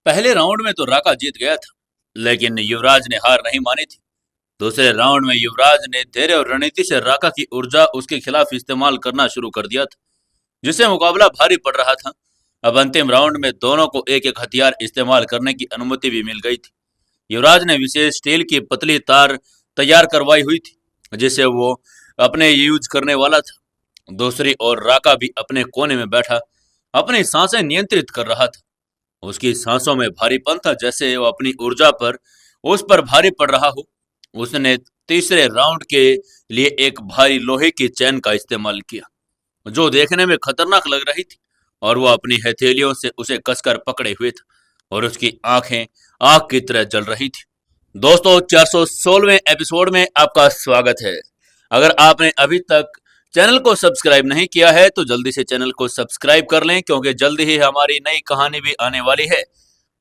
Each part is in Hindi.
पहले राउंड में तो राका जीत गया था, लेकिन युवराज ने हार नहीं मानी थी। दूसरे राउंड में युवराज ने धैर्य और रणनीति से राका की ऊर्जा उसके खिलाफ इस्तेमाल करना शुरू कर दिया था, जिससे मुकाबला भारी पड़ रहा था। अब अंतिम राउंड में दोनों को एक एक हथियार इस्तेमाल करने की अनुमति भी मिल गई थी। युवराज ने विशेष स्टील की पतली तार तैयार करवाई हुई थी, जिसे वो अपने यूज करने वाला था। दूसरी ओर राका भी अपने कोने में बैठा अपनी सांसें नियंत्रित कर रहा था। उसकी सांसों में भारीपन था, जैसे वो अपनी ऊर्जा पर उस पर भारी पड़ रहा हो। उसने तीसरे राउंड के लिए एक भारी लोहे की चैन का इस्तेमाल किया, जो देखने में खतरनाक लग रही थी, और वो अपनी हथेलियों से उसे कसकर पकड़े हुए था और उसकी आंखें आग की तरह जल रही थी। दोस्तों, 416वें एपिसोड में आपका स्वागत है। अगर आपने अभी तक चैनल को सब्सक्राइब नहीं किया है तो जल्दी से चैनल को सब्सक्राइब कर लें, क्योंकि जल्दी ही हमारी नई कहानी भी आने वाली है।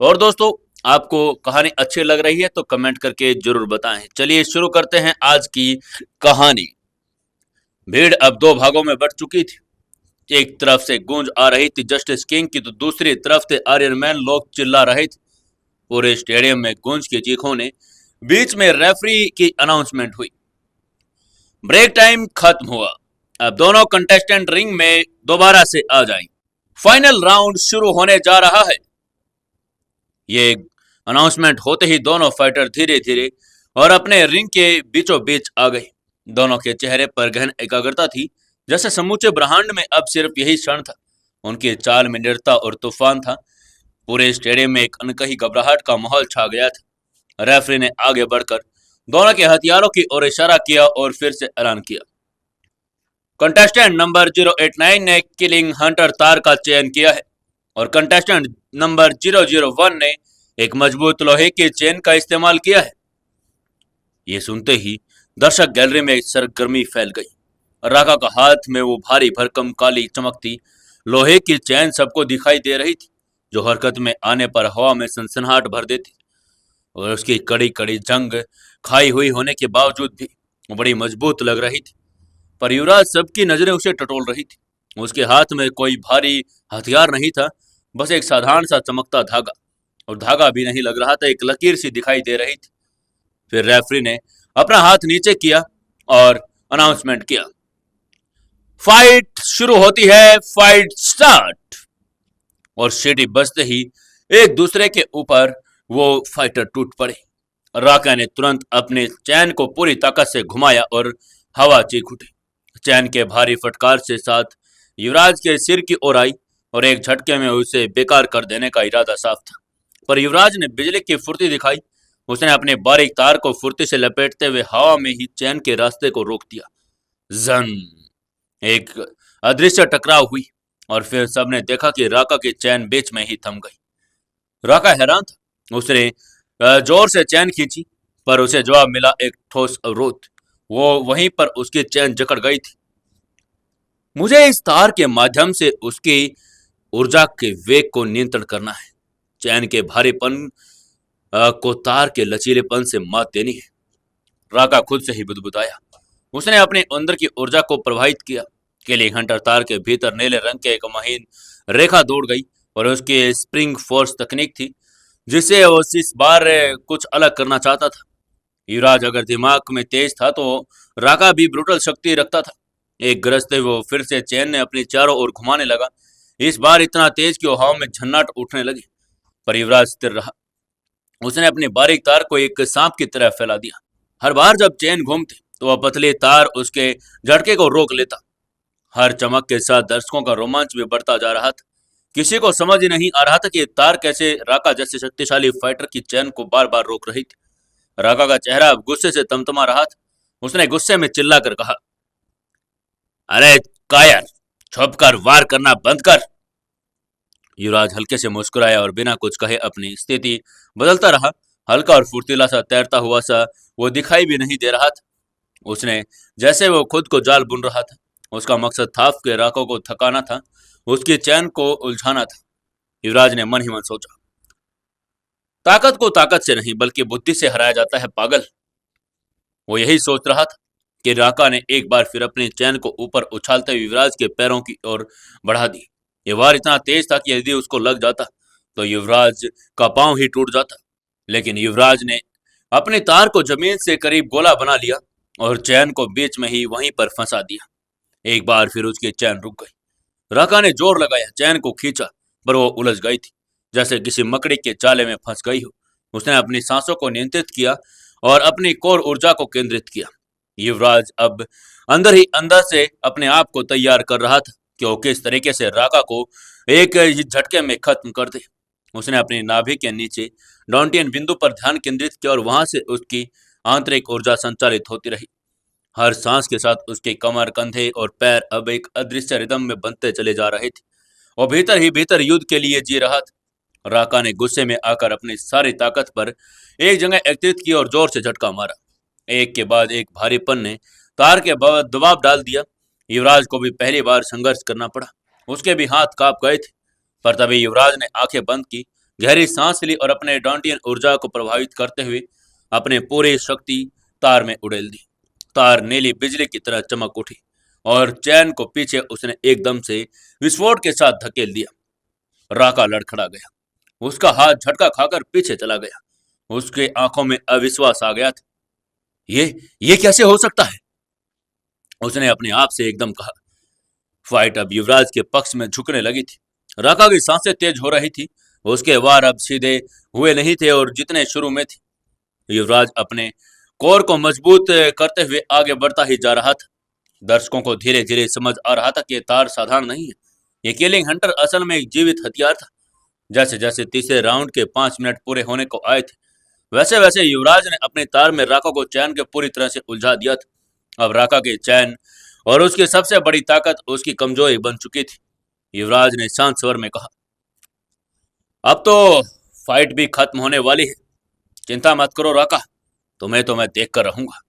और दोस्तों, आपको कहानी अच्छी लग रही है तो कमेंट करके जरूर बताएं। चलिए शुरू करते हैं आज की कहानी। भीड़ अब दो भागों में बट चुकी थी। एक तरफ से गूंज आ रही थी जस्टिस किंग की, तो दूसरी तरफ से आयरन मैन लोग चिल्ला रहे थे। पूरे स्टेडियम में गूंज की चीखों ने बीच में रेफरी की अनाउंसमेंट हुई। ब्रेक टाइम खत्म हुआ। अब दोनों कंटेस्टेंट रिंग में दोबारा से आ जाएं। फाइनल राउंड शुरू होने जा रहा है। ये अनाउंसमेंट होते ही दोनों फाइटर धीरे धीरे और अपने रिंग के बीचों बीच आ गए। दोनों के चेहरे पर गहन एकाग्रता थी, जैसे समूचे ब्रह्मांड में अब सिर्फ यही क्षण था। उनकी चाल में निडरता और तूफान था। पूरे स्टेडियम में एक अनकही घबराहट का माहौल छा गया था। रेफरी ने आगे बढ़कर दोनों के हथियारों की ओर इशारा किया और फिर से ऐलान किया। कंटेस्टेंट नंबर 089 ने किलिंग हंटर तार का चयन किया है, और कंटेस्टेंट नंबर 001 ने एक मजबूत लोहे की चेन का इस्तेमाल किया है। ये सुनते ही दर्शक गैलरी में सरगर्मी फैल गई। राका का हाथ में वो भारी भरकम काली चमकती लोहे की चैन सबको दिखाई दे रही थी, जो हरकत में आने पर हवा में सनसनाहट भर देती, और उसकी कड़ी कड़ी जंग खाई हुई होने के बावजूद भी वो बड़ी मजबूत लग रही थी। पर युवराज सबकी नजरें उसे टटोल रही थी। उसके हाथ में कोई भारी हथियार नहीं था, बस एक साधारण सा चमकता धागा, और धागा भी नहीं लग रहा था, एक लकीर सी दिखाई दे रही थी। फिर रेफरी ने अपना हाथ नीचे किया और अनाउंसमेंट किया, फाइट शुरू होती है, फाइट स्टार्ट। और सीटी बजते ही एक दूसरे के ऊपर वो फाइटर टूट पड़े। राका ने तुरंत अपने चैन को पूरी ताकत से घुमाया और हवा चीख उठी। चैन के भारी फटकार से साथ युवराज के सिर की ओर आई, और एक झटके में उसे बेकार कर देने का इरादा साफ था। पर युवराज ने बिजली की फुर्ती दिखाई। उसने अपने बारीक तार को फुर्ती से लपेटते हुए हवा में ही चैन के रास्ते को रोक दिया। जन एक अदृश्य टकराव हुई, और फिर सबने देखा कि राका की चैन बीच में ही थम गई। राका हैरान था। उसने जोर से चैन खींची, पर उसे जवाब मिला एक ठोस अवरोध। वो वहीं पर उसकी चैन जकड़ गई थी। मुझे इस तार के माध्यम से उसकी ऊर्जा के वेग को नियंत्रण करना है। चैन के भारीपन को तार के लचीलेपन से मात देनी है। राका खुद से ही बुदबुदाया। उसने अपने अंदर की ऊर्जा को प्रवाहित किया। किलिंग हंटर तार के भीतर नीले रंग के एक महीन रेखा दौड़ गई, और उसकी स्प्रिंग फोर्स तकनीक थी, जिससे वो इस बार कुछ अलग करना चाहता था। युवराज अगर दिमाग में तेज था तो राका भी ब्रूटल शक्ति रखता था। एक गरजते वो फिर से चैन ने अपनी चारों ओर घुमाने लगा, इस बार इतना तेज कि वो हवा में झन्नाट उठने लगी। पर युवराज स्थिर रहा। उसने अपनी बारीक तार को एक सांप की तरह फैला दिया। हर बार जब चैन घूमती तो वह पतली तार उसके झटके को रोक लेता। हर चमक के साथ दर्शकों का रोमांच भी बढ़ता जा रहा था। किसी को समझ ही नहीं आ रहा था कि तार कैसे राका जैसे शक्तिशाली फाइटर की चैन को बार बार रोक रही थी। राका का चेहरा अब गुस्से से तमतमा रहा था। उसने गुस्से में चिल्लाकर कहा, अरे कायर, छुप कर वार करना बंद कर। युवराज हल्के से मुस्कुराया और बिना कुछ कहे अपनी स्थिति बदलता रहा। हल्का और फुर्तीला सा तैरता हुआ सा वो दिखाई भी नहीं दे रहा था। उसने जैसे वो खुद को जाल बुन रहा था। उसका मकसद थाफ के राकों को थकाना था, उसकी चैन को उलझाना था। युवराज ने मन ही मन सोचा, ताकत को ताकत से नहीं बल्कि बुद्धि से हराया जाता है पागल। वो यही सोच रहा था कि राका ने एक बार फिर अपनी चैन को ऊपर उछालते हुए युवराज के पैरों की ओर बढ़ा दी। ये वार इतना तेज था कि यदि उसको लग जाता तो युवराज का पांव ही टूट जाता। लेकिन युवराज ने अपनी तार को जमीन से करीब गोला बना लिया और चैन को बीच में ही वहीं पर फंसा दिया। एक बार फिर उसकी चैन रुक गई। राका ने जोर लगाया, चैन को खींचा, पर वो उलझ गई थी, जैसे किसी मकड़ी के जाले में फंस गई हो। उसने अपनी सांसों को नियंत्रित किया और अपनी कोर ऊर्जा को केंद्रित किया। युवराज अब अंदर ही अंदर से अपने आप को तैयार कर रहा था कि वो किस तरीके से राका को एक ही झटके में खत्म कर दे। उसने अपनी नाभि के नीचे डॉन्टियन बिंदु पर ध्यान केंद्रित किया और वहां से उसकी आंतरिक ऊर्जा संचालित होती रही। हर सांस के साथ उसके कमर, कंधे और पैर अब एक अदृश्य रिदम में बनते चले जा रहे थे। और भीतर ही भीतर युद्ध के लिए जी रहा था। राका ने गुस्से में आकर अपनी सारी ताकत पर एक जगह एकत्रित की और जोर से झटका मारा। एक के बाद एक भारीपन ने तार के दबाव डाल दिया। युवराज को भी पहली बार संघर्ष करना पड़ा। उसके भी हाथ कांप गए थे। पर तभी युवराज ने आंखें बंद की, गहरी सांस ली और अपने डॉन्टियन ऊर्जा को प्रभावित करते हुए अपने पूरी शक्ति तार में उड़ेल दी। तार नीली बिजली की तरह चमक उठी और चैन को पीछे उसने एकदम से विस्फोट के साथ धकेल दिया। राका लड़खड़ा गया। उसका हाथ झटका खाकर पीछे चला गया। उसके आंखों में अविश्वास आ गया था। ये कैसे हो सकता है? उसने अपने आप से एकदम कहा। फाइट अब युवराज के पक्ष में झुकने लगी थी। राका की सांसें तेज हो रही थी। उसके वार अब सीधे हुए नहीं थे और जितने शुरू में थे। युवराज अपने कोर को मजबूत करते हुए आगे बढ़ता ही जा रहा था। दर्शकों को धीरे धीरे समझ आ रहा था कि ये तार साधारण नहीं है। ये किलिंग हंटर असल में एक जीवित हथियार था। जैसे जैसे तीसरे राउंड के 5 मिनट पूरे होने को आए थे, वैसे वैसे युवराज ने अपनी तार में राका को चैन के पूरी तरह से उलझा दिया था। अब राका की चैन और उसकी सबसे बड़ी ताकत उसकी कमजोरी बन चुकी थी। युवराज ने शांत स्वर में कहा, अब तो फाइट भी खत्म होने वाली है। चिंता मत करो राका, तुम्हें तो मैं देख कर रहूंगा।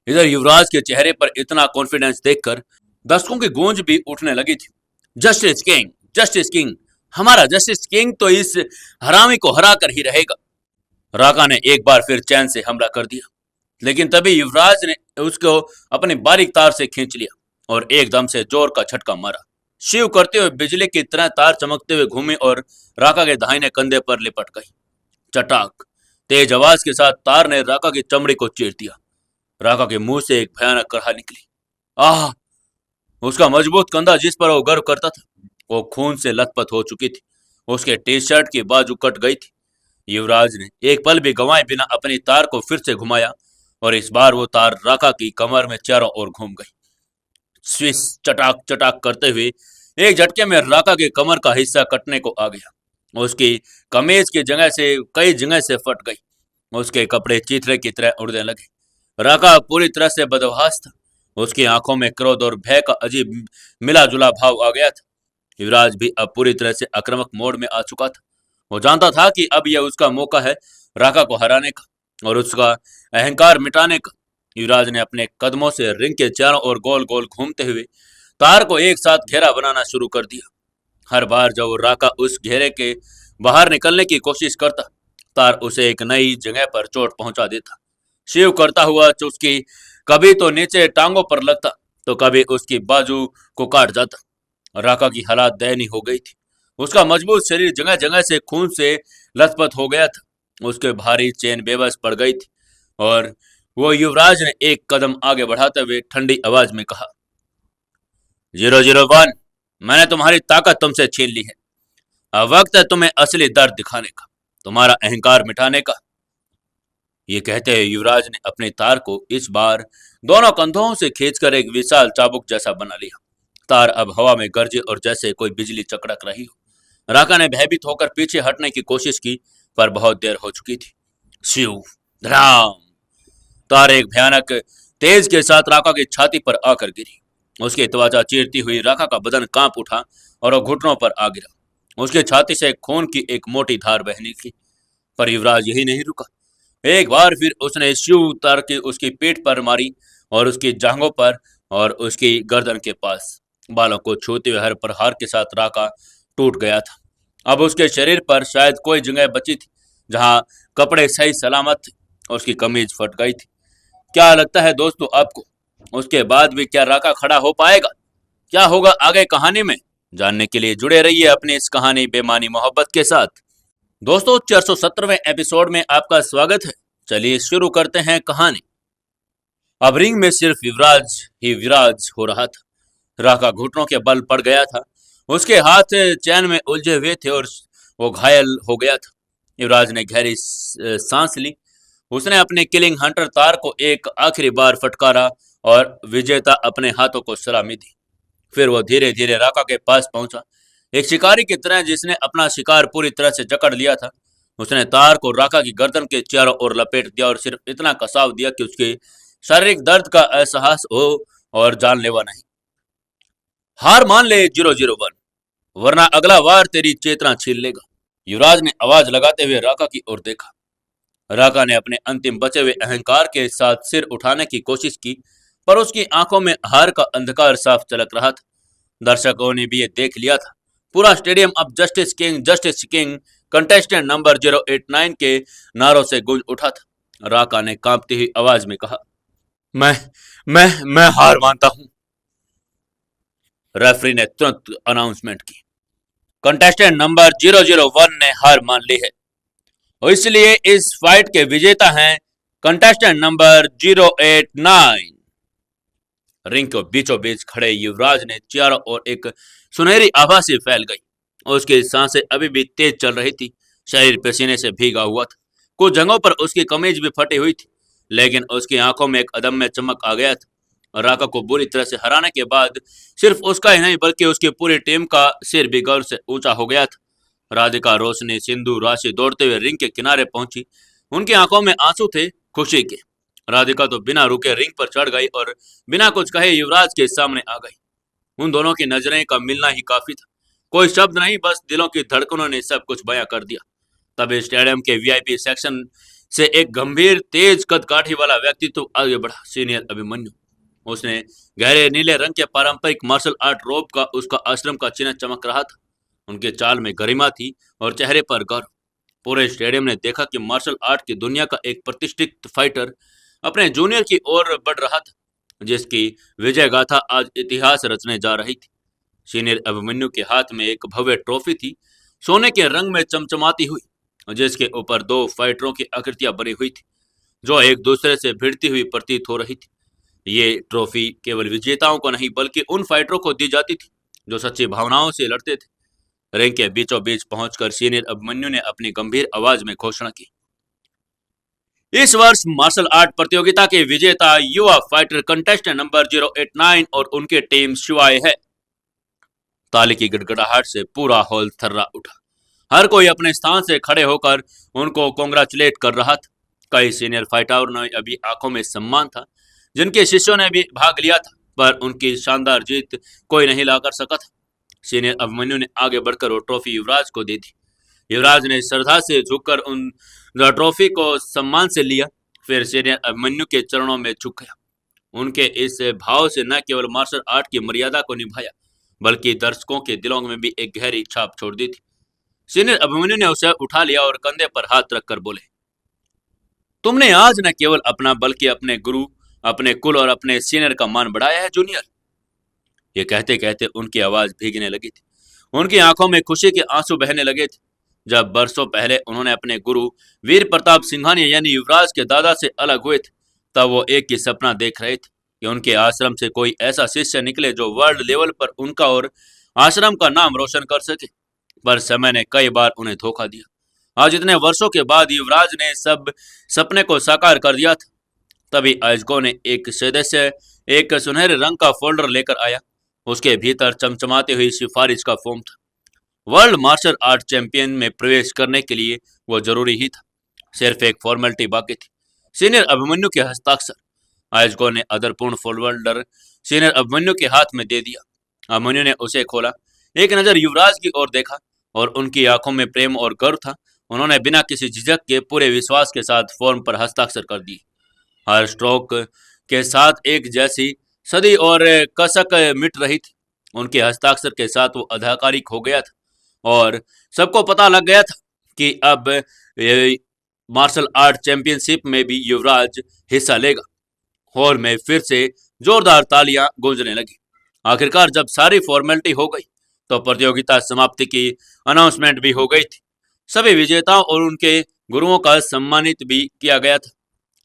इधर युवराज के चेहरे पर इतना कॉन्फिडेंस देखकर दर्शकों की गूंज भी उठने लगी थी। जस्टिस किंग, जस्टिस किंग, हमारा जस्टिस किंग तो इस हरामी को हरा कर ही रहेगा। राका ने एक बार फिर चैन से हमला कर दिया, लेकिन तभी युवराज ने उसको अपनी बारीक तार से खींच लिया और एकदम से जोर का झटका मारा। शिव करते हुए बिजली की तरह तार चमकते हुए घूमी और राका के दाहिने कंधे पर लिपट गई। चटाक, तेज आवाज के साथ तार ने राका की चमड़ी को चीर दिया। राका के मुंह से एक भयानक करहा निकली। आह! उसका मजबूत कंधा जिस पर वो गर्व करता था, वो खून से लथपथ हो चुकी थी। उसके टी शर्ट की बाजू कट गई थी। युवराज ने एक पल भी गंवाए बिना अपनी तार को फिर से घुमाया और इस बार वो तार राका की कमर में चारों ओर घूम गई। स्विस, चटाक चटाक करते हुए एक झटके में राका के कमर का हिस्सा कटने को आ गया। उसकी कमीज की जगह से कई जगह से फट गई। उसके कपड़े चीथड़े की तरह उड़ने लगे। राका पूरी तरह से बदहवास था। उसकी आंखों में क्रोध और भय का अजीब मिला जुला भाव आ गया था। युवराज भी अब पूरी तरह से आक्रामक मोड में आ चुका था। वो जानता था कि अब यह उसका मौका है राका को हराने का और उसका अहंकार मिटाने का। युवराज ने अपने कदमों से रिंग के चारों ओर गोल गोल घूमते हुए तार को एक साथ घेरा बनाना शुरू कर दिया। हर बार जब वो राका उस घेरे के बाहर निकलने की कोशिश करता, तार उसे एक नई जगह पर चोट पहुंचा देता। शिव करता हुआ उसकी कभी तो नीचे टांगों पर लगता, तो कभी उसकी बाजू को काट जाता। राका की हालत दयनीय हो गई थी। उसका मजबूत शरीर जगह जगह से खून से लथपथ हो गया था। उसके भारी चेन बेबस पड़ गई थी और वो युवराज ने एक कदम आगे बढ़ाते हुए ठंडी आवाज में कहा, 001, मैंने तुम्हारी ताकत तुमसे छीन ली है। अब वक्त है तुम्हें असली दर्द दिखाने का, तुम्हारा अहंकार मिटाने का। ये कहते हुए युवराज ने अपने तार को इस बार दोनों कंधों से खींचकर एक विशाल चाबुक जैसा बना लिया। तार अब हवा में गरजे और जैसे कोई बिजली चकड़क रही हो। राका ने भयभीत होकर पीछे हटने की कोशिश की, पर बहुत देर हो चुकी थी। शिव, धड़ाम! तार एक भयानक तेज के साथ राका की छाती पर आकर गिरी। उसकी त्वचा चीरती हुई राका का बदन कांप उठा और वो घुटनों पर आ गिरा। उसकी छाती से खून की एक मोटी धार बहने की। पर युवराज यही नहीं रुका। एक बार फिर उसने शिव तार के उसकी पीठ पर मारी और उसकी जांघों पर और उसकी गर्दन के पास। बालों को छूते हुए हर प्रहार के साथ राका टूट गया था। अब उसके शरीर पर शायद कोई जगह बची थी जहां कपड़े सही सलामत थे। उसकी कमीज फट गई थी। क्या लगता है दोस्तों आपको, उसके बाद भी क्या राका खड़ा हो पाएगा? क्या होगा आगे कहानी में? जानने के लिए जुड़े रहिए अपनी इस कहानी बेमानी मोहब्बत के साथ। दोस्तों 417वें एपिसोड में आपका स्वागत है। चलिए शुरू करते हैं कहानी। अब रिंग में सिर्फ युवराज ही विराज हो रहा था। राका घुटनों के बल पड़ गया था। उसके हाथ चैन में उलझे हुए थे और वो घायल हो गया था। युवराज ने गहरी सांस ली। उसने अपने किलिंग हंटर तार को एक आखिरी बार फटकारा और विजेता अपने हाथों को सलामी दी। फिर वो धीरे धीरे राका के पास पहुंचा, एक शिकारी की तरह जिसने अपना शिकार पूरी तरह से जकड़ लिया था। उसने तार को राका की गर्दन के चारों ओर लपेट दिया और सिर्फ इतना कसाव दिया कि उसके शारीरिक दर्द का एहसास हो और जानलेवा नहीं। हार मान ले 001, वरना अगला वार तेरी चेतना छीन लेगा। युवराज ने आवाज लगाते हुए राका की ओर देखा। राका ने अपने अंतिम बचे हुए अहंकार के साथ सिर उठाने की कोशिश की, पर उसकी आंखों में हार का अंधकार साफ झलक रहा था। दर्शकों ने भी ये देख लिया था। पूरा स्टेडियम अब जस्टिस किंग कंटेस्टेंट नंबर 089 के नारों से गूंज उठा था। राका ने कांपती हुई आवाज में कहा, मैं मैं हार मानता हूं। रेफरी ने तुरंत अनाउंसमेंट की, कंटेस्टेंट नंबर 001 ने हार मान ली है और इसलिए इस फाइट के विजेता हैं कंटेस्टेंट नंबर 089। रिंग के बीचों बीच खड़े युवराज ने चारों ओर एक सुनहरी आभा सी फैल गई। उसकी सांसें अभी भी तेज चल रही थी। शरीर पसीने से भीगा हुआ था। कुछ जगहों पर उसकी कमीज भी फटी हुई थी, लेकिन उसकी आंखों में एक अदम्य चमक आ गया था। राका को बुरी तरह से हराने के बाद सिर्फ उसका ही नहीं बल्कि उसकी पूरी टीम का सिर भी गर्व से ऊंचा हो गया था। राधिका, रोशनी, सिंधु, राशि दौड़ते हुए रिंग के किनारे पहुंची। उनकी आंखों में आंसू थे खुशी के। राधिका तो बिना रुके रिंग पर चढ़ गई और बिना कुछ कहे युवराज के सामने आ गई। उन दोनों की नजरें का मिलना ही काफी था। कोई शब्द नहीं, बस दिलों की धड़कनों ने सब कुछ बयां कर दिया। तब स्टेडियम के वीआईपी सेक्शन से एक गंभीर तेज कद काठी वाला व्यक्तित्व आगे बढ़ा, सीनियर अभिमन्यु। उसने गहरे नीले रंग के पारंपरिक मार्शल आर्ट रोब का उसका आश्रम का चिन्ह चमक रहा था। उनके चाल में गरिमा थी और चेहरे पर गर्व। पूरे स्टेडियम ने देखा कि मार्शल आर्ट की दुनिया का एक प्रतिष्ठित फाइटर अपने जूनियर की ओर बढ़ रहा था, जिसकी विजय गाथा आज इतिहास रचने जा रही थी। सीनियर अभिमन्यु के हाथ में एक भव्य ट्रॉफी थी, सोने के रंग में चमचमाती हुई, जिसके ऊपर दो फाइटरों की आकृतियां बनी हुई थी, जो एक दूसरे से भिड़ती हुई प्रतीत हो रही थी। ये ट्रॉफी केवल विजेताओं को नहीं बल्कि उन फाइटरों को दी जाती थी जो सच्ची भावनाओं से लड़ते थे। रिंग के बीचों बीच पहुंचकर सीनियर अभिमन्यु ने अपनी गंभीर आवाज में घोषणा की, इस वर्ष मार्शल आर्ट प्रतियोगिता के विजेता युवा फाइटर कंटेस्टेंट नंबर 089 और उनकी टीम शिवाय है। ताली की गड़गड़ाहट से पूरा हॉल थर्रा उठा। हर कोई अपने स्थान से खड़े होकर उनको कांग्रेचुलेट कर रहा था। कई सीनियर फाइटरों ने अभी आंखों में सम्मान था, जिनके शिष्यों ने भी भाग लिया था, पर उनकी शानदार जीत कोई नहीं ला कर सका था। सीनियर अभिमन्यु ने आगे बढ़कर वो ट्रॉफी युवराज को दे दी। युवराज ने श्रद्धा से झुककर उन ट्रॉफी को सम्मान से लिया, फिर सीनियर अभिमन्यु के चरणों में झुक गया। उनके इस भाव से न केवल मार्शल आर्ट की मर्यादा को निभाया, बल्कि दर्शकों के दिलों में भी एक गहरी छाप छोड़ दी थी। सीनियर अभिमन्यु ने उसे उठा लिया और कंधे पर हाथ रखकर बोले, तुमने आज न केवल अपना बल्कि अपने गुरु, अपने कुल और अपने सीनियर का मान बढ़ाया है जूनियर। ये कहते कहते उनकी आवाज भीगने लगी थी। उनकी आंखों में खुशी के आंसू बहने लगे थे। जब बरसों पहले उन्होंने अपने गुरु वीर प्रताप सिंघानिया यानी युवराज के दादा से अलग हुए थे, तब वो एक ही सपना देख रहे थे कि उनके आश्रम से कोई ऐसा शिष्य निकले जो वर्ल्ड लेवल पर उनका और आश्रम का नाम रोशन कर सके। पर समय ने कई बार उन्हें धोखा दिया। आज इतने वर्षों के बाद युवराज ने सब सपने को साकार कर दिया था। तभी अजगो ने एक सदस्य एक सुनहरे रंग का फोल्डर लेकर आया। उसके भीतर चमचमाती हुई सिफारिश का फॉर्म था। वर्ल्ड मार्शल आर्ट चैंपियन में प्रवेश करने के लिए वो जरूरी ही था। सिर्फ एक फॉर्मेलिटी बाकी थी, सीनियर अभिमन्यु के हस्ताक्षर। आयोजकों ने आदरपूर्ण फोल्डर सीनियर अभिमन्यु के हाथ में दे दिया। अभिमन्यु ने उसे खोला, एक नजर युवराज की ओर देखा और उनकी आंखों में प्रेम और गर्व था। उन्होंने बिना किसी झिझक के पूरे विश्वास के साथ फॉर्म पर हस्ताक्षर कर दिए। हर स्ट्रोक के साथ एक जैसी सदी और कसक मिट रही थी। उनके हस्ताक्षर के साथ वो आधिकारिक हो गया था और सबको पता लग गया था कि अब मार्शल आर्ट चैंपियनशिप में भी युवराज हिस्सा लेगा। हॉल में फिर से जोरदार तालियां गूंजने लगी। आखिरकार जब सारी फॉर्मेलिटी हो गई तो प्रतियोगिता समाप्ति की अनाउंसमेंट भी हो गई थी। सभी विजेताओं और उनके गुरुओं का सम्मानित भी किया गया था।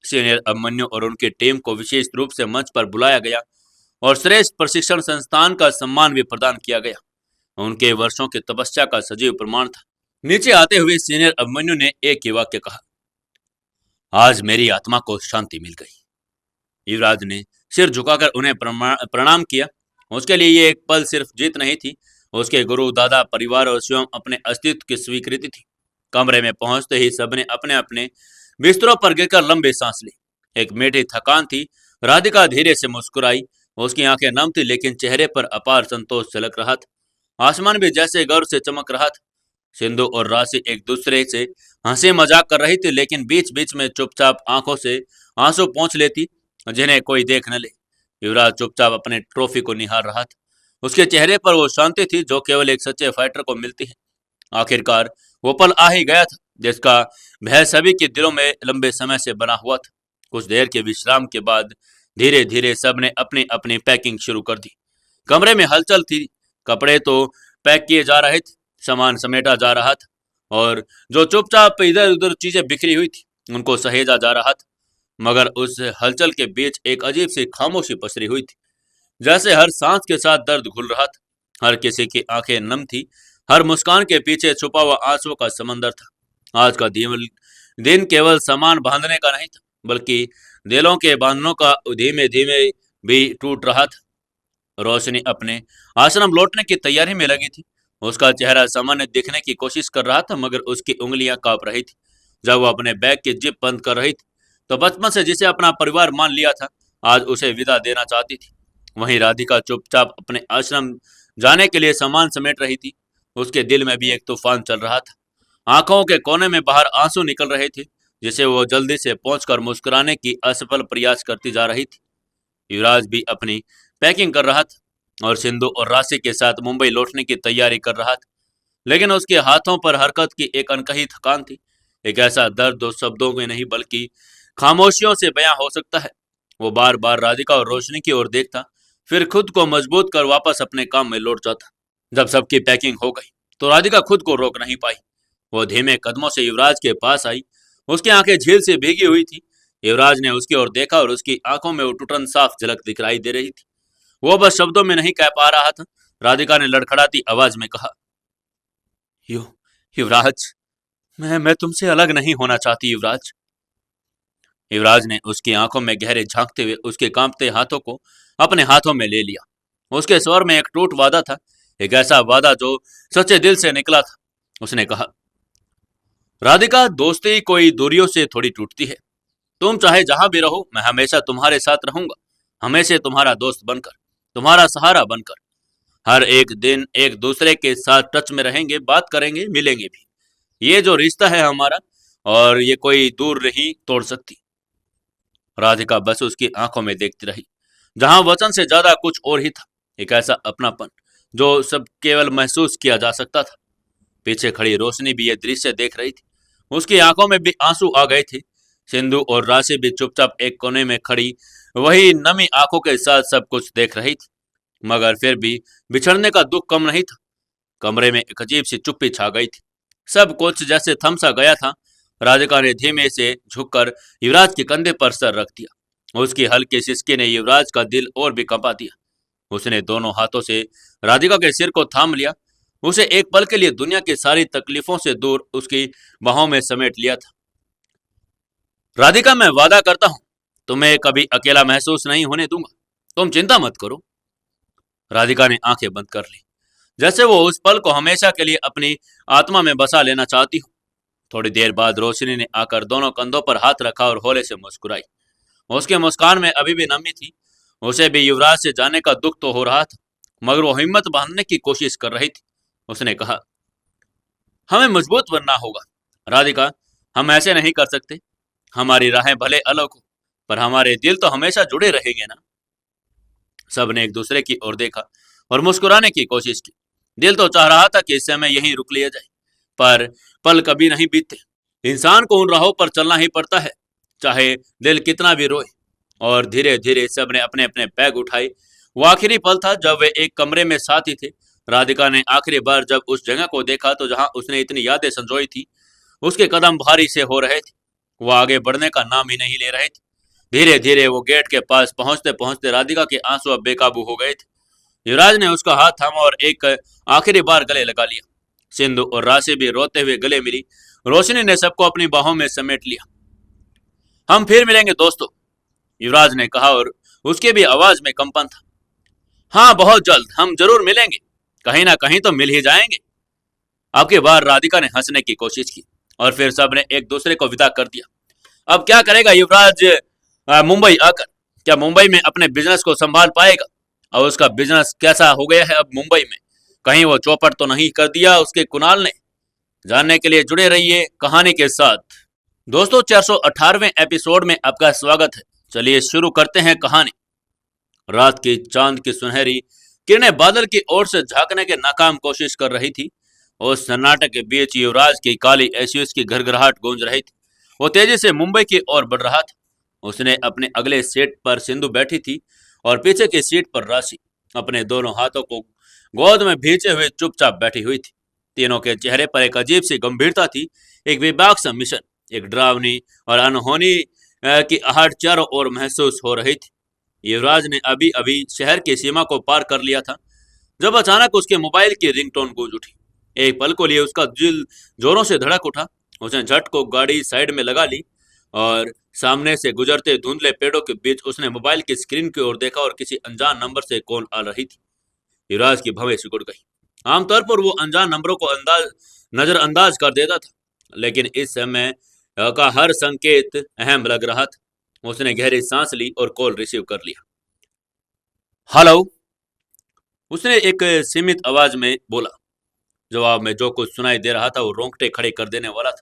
सीनियर अभिमन्यु और उनकी टीम को विशेष रूप से मंच पर बुलाया गया और श्रेष्ठ प्रशिक्षण संस्थान का सम्मान भी प्रदान किया गया। उनके वर्षों की तपस्या का सजीव प्रमाण था। नीचे आते हुए सीनियर अभिमन्यु ने एक ही वाक्य कहा, आज मेरी आत्मा को शांति मिल गई। युवराज ने सिर झुकाकर उन्हें प्रणाम किया। उसके लिए ये एक पल सिर्फ जीत नहीं थी, उसके गुरु, दादा, परिवार और स्वयं अपने अस्तित्व की स्वीकृति थी। कमरे में पहुंचते ही सबने अपने अपने बिस्तरों पर गिरकर लंबी सांस ली। एक मीठी थकान थी। राधिका धीरे से मुस्कुराई। उसकी आंखें नम थी, लेकिन चेहरे पर अपार संतोष झलक रहा था। आसमान भी जैसे गर्व से चमक रहा था। सिंधु और राशि एक दूसरे से हंसी मजाक कर रही थी, लेकिन बीच बीच में चुपचाप आंखों से आंसू पोंछ लेती, जिन्हें कोई देख न ले। युवराज चुपचाप अपने ट्रॉफी को निहार रहा था। उसके चेहरे पर वो शांति थी जो केवल एक सच्चे फाइटर को मिलती है। आखिरकार वो पल आ ही गया था जिसका भय सभी के दिलों में लंबे समय से बना हुआ था। कुछ देर के विश्राम के बाद धीरे धीरे सबने अपनी अपनी पैकिंग शुरू कर दी। कमरे में हलचल थी। कपड़े तो पैक किए जा रहे थे, सामान समेटा जा रहा था और जो चुपचाप इधर उधर चीजें बिखरी हुई थी उनको सहेजा जा रहा था। मगर उस हलचल के बीच एक अजीब सी खामोशी पसरी हुई थी, जैसे हर सांस के साथ दर्द घुल रहा था। हर किसी की आंखें नम थी। हर मुस्कान के पीछे छुपा हुआ आंसुओं का समंदर था। आज का दिन केवल सामान बांधने का नहीं था, बल्कि दिलों के बांधनों का धीमे धीमे भी टूट रहा था। रोशनी अपने आश्रम लौटने की तैयारी में लगी थी। उसका चेहरा सामान्य दिखने की कोशिश कर रहा था, मगर उसकी उंगलियां कांप रही थी। जब वो अपने बैग की जिप बंद कर रही थी, तो बचपन से जिसे अपना परिवार मान लिया था, आज उसे विदा देना चाहती थी। वहीं राधिका चुपचाप अपने आश्रम जाने के लिए सामान समेट रही थी। उसके दिल में भी एक तूफान चल रहा था। आंखों के कोने में बाहर आंसू निकल रहे थे, जिसे वो जल्दी से पहुंचकर मुस्कुराने की असफल प्रयास करती जा रही थी। युवराज भी अपनी पैकिंग कर रहा था और सिंधु और राशि के साथ मुंबई लौटने की तैयारी कर रहा था। लेकिन उसके हाथों पर हरकत की एक अनकही थकान थी। एक ऐसा दर्द जो शब्दों में नहीं बल्कि खामोशियों से बयां हो सकता है। वो बार बार राधिका और रोशनी की ओर देखता, फिर खुद को मजबूत कर वापस अपने काम में लौट जाता। जब सबकी पैकिंग हो गई तो राधिका खुद को रोक नहीं पाई। वो धीमे कदमों से युवराज के पास आई। उसकी आंखें झील से भीगी हुई थी। युवराज ने उसकी ओर देखा और उसकी आंखों में उठन साफ झलक दिखाई दे रही थी। वो बस शब्दों में नहीं कह पा रहा था। राधिका ने लड़खड़ाती आवाज में कहा, यु युवराज, मैं तुमसे अलग नहीं होना चाहती युवराज। युवराज ने उसकी आंखों में गहरे झांकते हुए उसके कांपते हाथों को अपने हाथों में ले लिया। उसके स्वर में एक टूट वादा था, एक ऐसा वादा जो सच्चे दिल से निकला था। उसने कहा, राधिका, दोस्ती कोई दूरियों से थोड़ी टूटती है। तुम चाहे जहां भी रहो, मैं हमेशा तुम्हारे साथ रहूंगा, हमेशा तुम्हारा दोस्त बनकर, तुम्हारा सहारा बनकर। हर एक दिन एक दूसरे के साथ टच में रहेंगे, बात करेंगे, मिलेंगे भी। ये जो रिश्ता है हमारा, और ये कोई दूर नहीं तोड़ सकती। राधिका बस उसकी आंखों में देखती रही, जहां वचन से ज्यादा कुछ और ही था। एक ऐसा अपनापन जो सब केवल महसूस किया जा सकता था। पीछे खड़ी रोशनी भी यह दृश्य देख रही थी। उसकी आंखों में भी आंसू आ गए थे। सिंधु और राशि भी चुपचाप एक कोने में खड़ी वही नमी आंखों के साथ सब कुछ देख रही थी। मगर फिर भी बिछड़ने का दुख कम नहीं था। कमरे में एक अजीब सी चुप्पी छा गई थी। सब कुछ जैसे थम सा गया था। राधिका ने धीमे से झुककर युवराज के कंधे पर सर रख दिया। उसकी हल्की सिसकी ने युवराज का दिल और भी कंपा दिया। उसने दोनों हाथों से राधिका के सिर को थाम लिया। उसे एक पल के लिए दुनिया की सारी तकलीफों से दूर उसकी बाहों में समेट लिया था। राधिका, मैं वादा करता हूं, तुम्हें कभी अकेला महसूस नहीं होने दूंगा। तुम चिंता मत करो। राधिका ने आंखें बंद कर ली, जैसे वो उस पल को हमेशा के लिए अपनी आत्मा में बसा लेना चाहती हो। थोड़ी देर बाद रोशनी ने आकर दोनों कंधों पर हाथ रखा और हौले से मुस्कुराई। उसके मुस्कान में अभी भी नमी थी। उसे भी युवराज से जाने का दुख तो हो रहा था, मगर वो हिम्मत बांधने की कोशिश कर रही थी। उसने कहा, हमें मजबूत बनना होगा राधिका, हम ऐसे नहीं कर सकते। हमारी राहें भले अलग हो, पर हमारे दिल तो हमेशा जुड़े रहेंगे ना। सबने एक दूसरे की ओर देखा और मुस्कुराने की कोशिश की। दिल तो चाह रहा था कि इस समय यहीं रुक लिया जाए, पर पल कभी नहीं बीतते। इंसान को उन राहों पर चलना ही पड़ता है, चाहे दिल कितना भी रोए। और धीरे धीरे सबने अपने अपने बैग उठाए। वो आखिरी पल था जब वे एक कमरे में साथ ही थे, राधिका ने आखिरी बार जब उस जगह को देखा तो जहां उसने इतनी यादें संजोई थी, उसके कदम भारी से हो रहे थे। वो आगे बढ़ने का नाम ही नहीं ले रहे थे। धीरे धीरे वो गेट के पास पहुंचते पहुंचते राधिका के आंसू अब बेकाबू हो गए थे। युवराज ने उसका हाथ थामा और एक आखिरी बार गले लगा लिया। सिंधु और राशि भी रोते हुए गले मिली। रोशनी ने सबको अपनी बाहों में समेट लिया। हम फिर मिलेंगे दोस्तों, युवराज ने कहा और उसके भी आवाज में कंपन था। हाँ, बहुत जल्द हम जरूर मिलेंगे, कहीं ना कहीं तो मिल ही जाएंगे। आपकी बार राधिका ने हंसने की कोशिश की और फिर सबने एक दूसरे को विदा कर दिया। अब क्या करेगा युवराज मुंबई आकर? क्या मुंबई में अपने बिजनेस को संभाल पाएगा? और उसका बिजनेस कैसा हो गया है अब मुंबई में? कहीं वो चौपट तो नहीं कर दिया उसके कुणाल ने? जानने के लिए जुड़े रहिए कहानी के साथ। दोस्तों, 418वें एपिसोड में आपका स्वागत है। चलिए शुरू करते हैं कहानी। रात की चांद की सुनहरी किरणें बादल की ओर से झांकने के नाकाम कोशिश कर रही थी। उस सन्नाटे के बीच युवराज की काली एसयूएस की घरघराहट गूंज रही थी। वो तेजी से मुंबई की ओर बढ़ रहा था। उसने अपने अगले सीट पर सिंधु बैठी थी और पीछे की सीट पर राशि अपने दोनों हाथों को गोद में भींचे हुए चुपचाप बैठी हुई थी। तीनों के चेहरे पर एक अजीब सी गंभीरता थी, एक बेबाक सा मिशन, एक डरावनी और अनहोनी की आहट चारों ओर महसूस हो रही थी। युवराज ने अभी अभी शहर की सीमा को पार कर लिया था जब अचानक उसके मोबाइल की रिंगटोन गूंज उठी। एक पल को लिए उसका दिल जोरों से धड़क उठा। उसने झट को गाड़ी साइड में लगा ली और सामने से गुजरते धुंधले पेड़ों के बीच उसने मोबाइल की स्क्रीन की ओर देखा और किसी अनजान नंबर से कॉल आ रही थी। युवराज की भवें सिकुड़ गई। आमतौर पर वो अनजान नंबरों को नजरअंदाज कर देता था, लेकिन इस समय का हर संकेत अहम लग रहा था। उसने गहरी सांस ली और कॉल रिसीव कर लिया। हेलो, उसने एक सीमित आवाज में बोला। जवाब में जो कुछ सुनाई दे रहा था वो रोंगटे खड़े कर देने वाला था।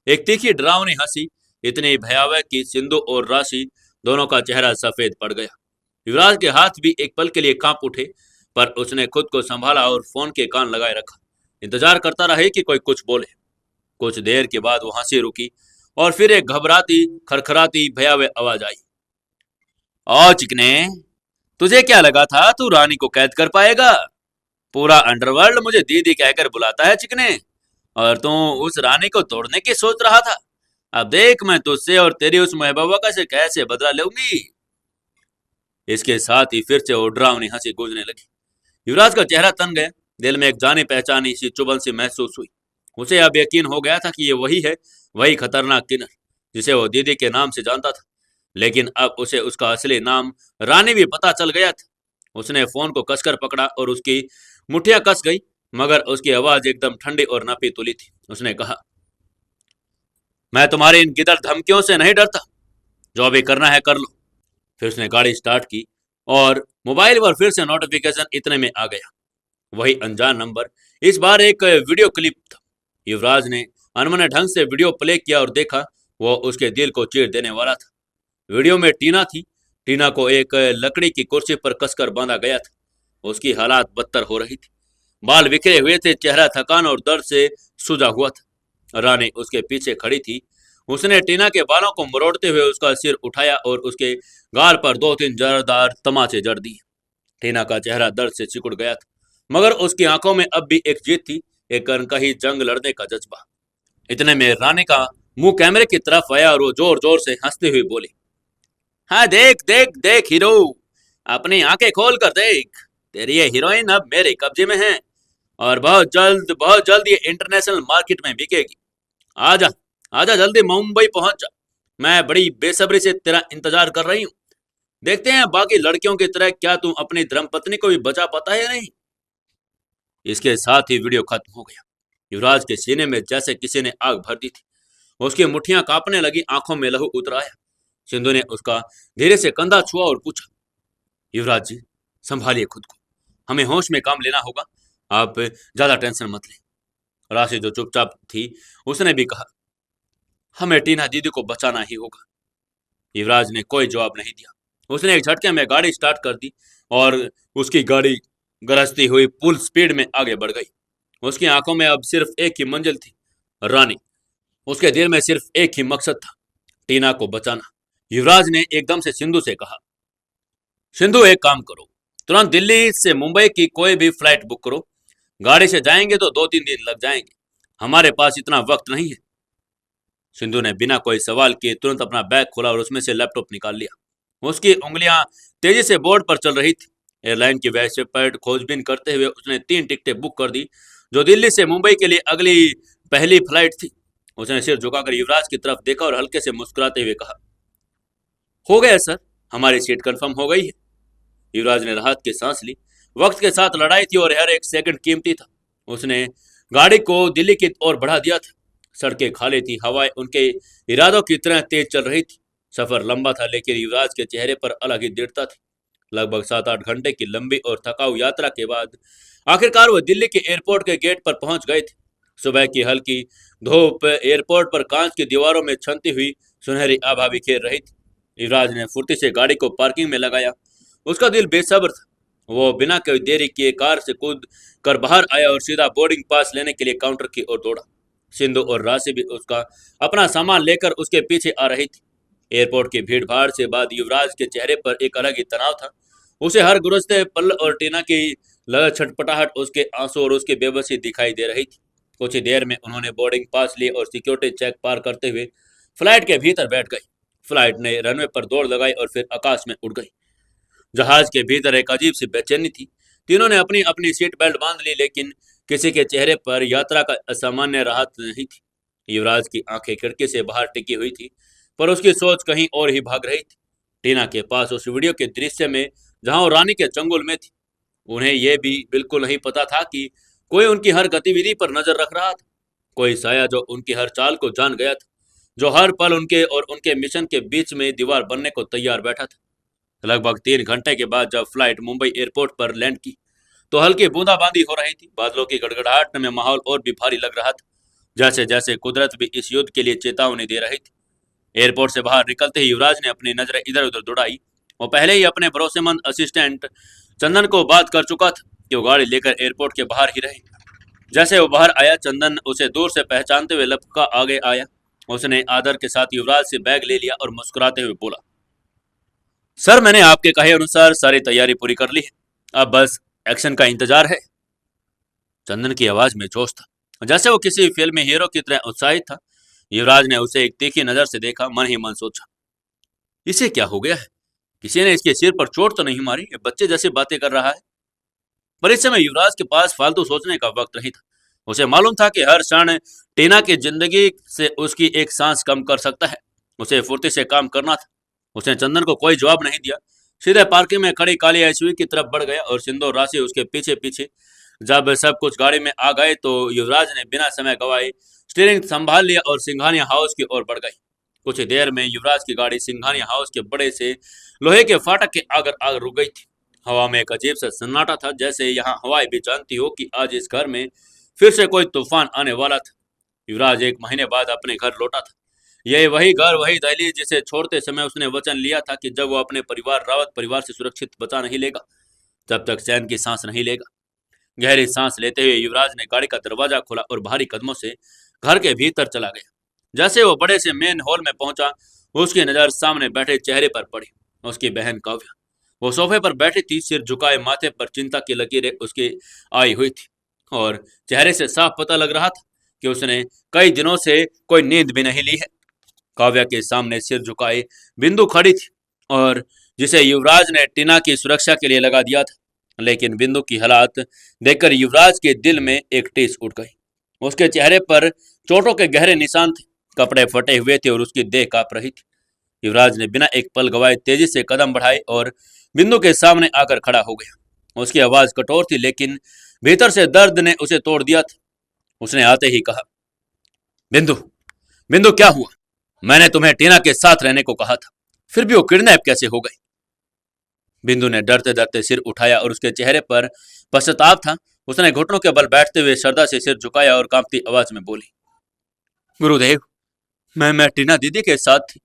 एक तीखी डरावनी हंसी, इतनी भयावह कि सिंधु और राशि दोनों का चेहरा सफेद पड़ गया। युवराज के हाथ भी एक पल के लिए कांप उठे, पर उसने खुद को संभाला और फोन के कान लगाए रखा। इंतजार करता रहे कि कोई कुछ बोले। कुछ देर के बाद वो हंसी रुकी और फिर एक घबराती खरखराती भयावह आवाज आई। ओ चिकने, तुझे क्या लगा था तू रानी को कैद कर पाएगा? पूरा अंडरवर्ल्ड मुझे दीदी कहकर बुलाता है चिकने, और तू उस रानी को तोड़ने की सोच रहा था। अब देख मैं तुझसे और तेरी उस महबूबा का से कैसे बदला लूंगी। इसके साथ ही फिर से वो डरावनी हंसी गूंजने लगी। युवराज का चेहरा तन गया। दिल में एक जानी पहचानी सी चुभन सी महसूस हुई। उसे अब यकीन हो गया था कि ये वही है, वही खतरनाक किन्नर जिसे वो दीदी के नाम से जानता था। लेकिन अब उसे उसका असली नाम रानी भी पता चल गया था। उसने फोन को कसकर पकड़ा और उसकी मुठ्ठियां कस गई, मगर उसकी आवाज एकदम ठंडी और नापी तुली थी। उसने कहा, मैं तुम्हारी इन गिदड़ धमकियों से नहीं डरता, जो भी करना है कर लो। फिर उसने गाड़ी स्टार्ट की और मोबाइल पर फिर से नोटिफिकेशन इतने में आ गया। वही अनजान नंबर, इस बार एक वीडियो क्लिप था। युवराज ने अनमने ढंग से वीडियो प्ले किया और देखा, वो उसके दिल को चीर देने वाला था। वीडियो में टीना थी। टीना को एक लकड़ी की कुर्सी पर कसकर बांधा गया था। उसकी हालात बदतर हो रही थी। बाल बिखरे हुए थे, चेहरा थकान और दर्द से सूजा हुआ था। रानी उसके पीछे खड़ी थी। उसने टीना के बालों को मरोड़ते हुए उसका सिर उठाया और उसके गाल पर 2-3 जोरदार तमाचे जड़ दिए। टीना का चेहरा दर्द से सिकुड़ गया था, मगर उसकी आंखों में अब भी एक जीत थी, एक अनकही जंग लड़ने का जज्बा। इतने में रानी का मुंह कैमरे की तरफ आया और वो जोर जोर से हंसती हुई बोली, हाँ देख देख देख हीरो, अपनी आंखें खोल कर देख। तेरी ये हीरोइन अब मेरे कब्जे में है और बहुत जल्द ये इंटरनेशनल मार्केट में बिकेगी। आजा, आजा जल्दी मुंबई पहुंच जा। मैं बड़ी बेसब्री से तेरा इंतजार कर रही हूँ। देखते हैं बाकी लड़कियों की तरह क्या तू अपनी धर्मपत्नी को भी बचा पाता है या नहीं। इसके साथ ही वीडियो खत्म हो गया। युवराज के सीने में जैसे किसी ने आग भर दी थी। उसकी मुट्ठियां कांपने लगी, आंखों में लहू उतर आया। सिंधु ने उसका धीरे से कंधा छुआ और पूछा, युवराज जी संभालिए खुद को, हमें होश में काम लेना होगा, आप ज्यादा टेंशन मत लें। राशि जो चुपचाप थी उसने भी कहा, हमें टीना दीदी को बचाना ही होगा। युवराज ने कोई जवाब नहीं दिया। उसने एक झटके में गाड़ी स्टार्ट कर दी और उसकी गाड़ी गरजती हुई फुल स्पीड में आगे बढ़ गई। उसकी आंखों में अब सिर्फ एक ही मंजिल थी, रानी। उसके दिल में सिर्फ एक ही मकसद था, टीना को बचाना। युवराज ने एकदम से सिंधु से कहा, सिंधु एक काम करो, तुरंत दिल्ली से मुंबई की कोई भी फ्लाइट बुक करो गाड़ी से जाएंगे तो 2-3 दिन लग जाएंगे। हमारे पास इतना वक्त नहीं है। सिंधु ने बिना कोई सवाल किए तुरंत अपना बैग खोला और उसमें से लैपटॉप निकाल लिया। उसकी उंगलियां तेजी से बोर्ड पर चल रही थी। एयरलाइन की वेबसाइट पर खोजबीन करते हुए उसने 3 टिकटें बुक कर दी, जो दिल्ली से मुंबई के लिए अगली पहली फ्लाइट थी। उसने सिर झुकाकर युवराज की तरफ देखा और हल्के से मुस्कुराते हुए कहा, हो गया सर, हमारी सीट कंफर्म हो गई है। युवराज ने राहत की सांस ली। वक्त के साथ लड़ाई थी और हर एक सेकंड कीमती था। उसने गाड़ी को दिल्ली की ओर बढ़ा दिया था। सड़कें खाली थी, हवाएं उनके इरादों की तरह तेज चल रही थी। सफर लंबा था लेकिन युवराज के चेहरे पर अलग ही दृढ़ता थी। लगभग 7-8 घंटे की लंबी और थकाऊ यात्रा के बाद आखिरकार वो दिल्ली के एयरपोर्ट के गेट पर पहुंच गए थे। सुबह की हल्की धूप एयरपोर्ट पर कांच की दीवारों में छनती हुई सुनहरी आभा बिखेर रही थी। युवराज ने फुर्ती से गाड़ी को पार्किंग में लगाया। उसका दिल बेसब्र था। वो बिना कोई देरी किए कार से कूद कर बाहर आया और सीधा बोर्डिंग पास लेने के लिए काउंटर की ओर दौड़ा। सिंधु और राशि भी उसका अपना सामान लेकर उसके पीछे आ रही थी। एयरपोर्ट की भीड़ भाड़ से बाद युवराज के चेहरे पर एक अलग ही तनाव था। उसे हर गुजरते पल और टीना की लगा छटपटाहट, उसके आंसू और उसकी बेबसी दिखाई दे रही थी। कुछ ही देर में उन्होंने बोर्डिंग पास लिए और सिक्योरिटी चेक पार करते हुए फ्लाइट के भीतर बैठ गई। फ्लाइट ने रनवे पर दौड़ लगाई और फिर आकाश में उड़ गई। जहाज के भीतर एक अजीब सी बेचैनी थी। तीनों ने अपनी अपनी सीट बेल्ट बांध ली लेकिन किसी के चेहरे पर यात्रा का असामान्य राहत नहीं थी। युवराज की आंखें खिड़की से बाहर टिकी हुई थी, पर उसकी सोच कहीं और ही भाग रही थी। टीना के पास उस वीडियो के दृश्य में जहां वो रानी के चंगुल में थी। उन्हें यह भी बिल्कुल नहीं पता था कि कोई उनकी हर गतिविधि पर नजर रख रहा था। कोई साया जो उनकी हर चाल को जान गया था, जो हर पल उनके और उनके मिशन के बीच में दीवार बनने को तैयार बैठा था। लगभग 3 घंटे के बाद जब फ्लाइट मुंबई एयरपोर्ट पर लैंड की तो हल्की बूंदाबांदी हो रही थी। बादलों की गड़गड़ाहट में माहौल और भी भारी लग रहा था, जैसे जैसे कुदरत भी इस युद्ध के लिए चेतावनी दे रही थी। एयरपोर्ट से बाहर निकलते ही युवराज ने अपनी नजरें इधर उधर दौड़ाई। वो पहले ही अपने भरोसेमंद असिस्टेंट चंदन को बात कर चुका था कि वो गाड़ी लेकर एयरपोर्ट के बाहर ही रहे। जैसे वो बाहर आया, चंदन उसे दूर से पहचानते हुए लपका आगे आया। उसने आदर के साथ युवराज से बैग ले लिया और मुस्कुराते हुए बोला, सर, मैंने आपके कहे अनुसार सारी तैयारी पूरी कर ली है, अब बस एक्शन का इंतजार है। चंदन की आवाज में जोश था, जैसे वो किसी फिल्मी हीरो की तरह उत्साहित था। युवराज ने उसे एक तीखी नजर से देखा। मन ही मन सोचा, इसे क्या हो गया है? किसी ने इसके सिर पर चोट तो नहीं मारी? ये बच्चे जैसे बातें कर रहा है। पर इस समय युवराज के पास फालतू सोचने का वक्त नहीं था। उसे मालूम था कि हर क्षण टीना की जिंदगी से उसकी एक सांस कम कर सकता है। उसे फुर्ती से काम करना था। उसने चंदन को कोई जवाब नहीं दिया, सीधे पार्किंग में खड़ी काली एसयूवी की तरफ बढ़ गया और सिंधु और राशि उसके पीछे पीछे। जब सब कुछ गाड़ी में आ गए तो युवराज ने बिना समय गवाए स्टीयरिंग संभाल लिया और सिंघानिया हाउस की ओर बढ़ गई। कुछ ही देर में युवराज की गाड़ी सिंघानिया हाउस के बड़े से लोहे के फाटक के आगर आग रुक गई थी। हवा में एक अजीब सा सन्नाटा था, जैसे यहाँ हवाएं भी जानती हो कि आज इस घर में फिर से कोई तूफान आने वाला था। युवराज 1 महीने बाद अपने घर लौटा था। यह वही घर, वही दहलीज जिसे छोड़ते समय उसने वचन लिया था कि जब वो अपने परिवार रावत परिवार से सुरक्षित बचा नहीं लेगा, तब तक चैन की सांस नहीं लेगा। गहरी सांस लेते हुए युवराज ने गाड़ी का दरवाजा खोला और भारी कदमों से घर के भीतर चला गया। जैसे वो बड़े से मेन हॉल में पहुंचा, उसकी नजर सामने बैठे चेहरे पर पड़ी। उसकी बहन काव्या वो सोफे पर बैठी थी, सिर झुकाए, माथे पर चिंता की लकीरें उसकी आई हुई थी और चेहरे से साफ पता लग रहा था कि उसने कई दिनों से कोई नींद भी नहीं ली है। काव्या के सामने सिर झुकाए बिंदु खड़ी थी और जिसे युवराज ने टीना की सुरक्षा के लिए लगा दिया था। लेकिन बिंदु की हालात देखकर युवराज के दिल में एक टीस उठ गई। उसके चेहरे पर चोटों के गहरे निशान थे, कपड़े फटे हुए थे और उसकी देह कांप रही थी। युवराज ने बिना एक पल गवाए तेजी से कदम बढ़ाए और बिंदु के सामने आकर खड़ा हो गया। उसकी आवाज कठोर थी लेकिन भीतर से दर्द ने उसे तोड़ दिया था। उसने आते ही कहा, बिंदु, बिंदु क्या हुआ? मैंने तुम्हें टीना के साथ रहने को कहा था, फिर भी वो किडनैप कैसे हो गई? बिंदु ने डरते डरते सिर उठाया और उसके चेहरे पर पश्चाताप था। उसने घुटनों के बल बैठते हुए श्रद्धा से सिर झुकाया और कांपती आवाज में बोली, गुरुदेव, मैं टीना दीदी के साथ थी,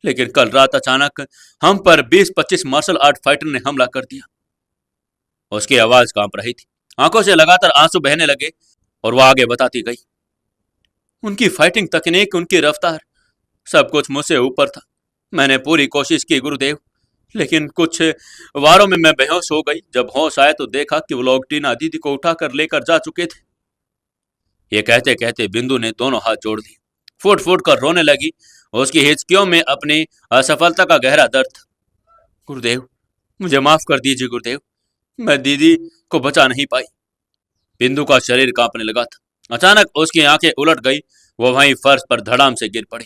लेकिन कल रात अचानक हम पर 20-25 मार्शल आर्ट फाइटर ने हमला कर दिया। उसकी आवाज कांप रही थी, आंखों से लगातार आंसू बहने लगे और वह आगे बताती गई, उनकी फाइटिंग तकनीक, उनकी रफ्तार, सब कुछ मुझसे ऊपर था। मैंने पूरी कोशिश की गुरुदेव, लेकिन कुछ वारों में मैं बेहोश हो गई। जब होश आया तो देखा कि वो लोग टीना दीदी को उठाकर लेकर जा चुके थे। ये कहते कहते बिंदु ने दोनों हाथ जोड़ लिए, फूट फूट कर रोने लगी। उसकी हिचकियों में अपनी असफलता का गहरा दर्द था। गुरुदेव, मुझे माफ कर दीजिए गुरुदेव, मैं दीदी को बचा नहीं पाई। बिंदु का शरीर कांपने लगा था। अचानक उसकी आंखें उलट गई। वो वहीं फर्श पर धड़ाम से गिर पड़ी।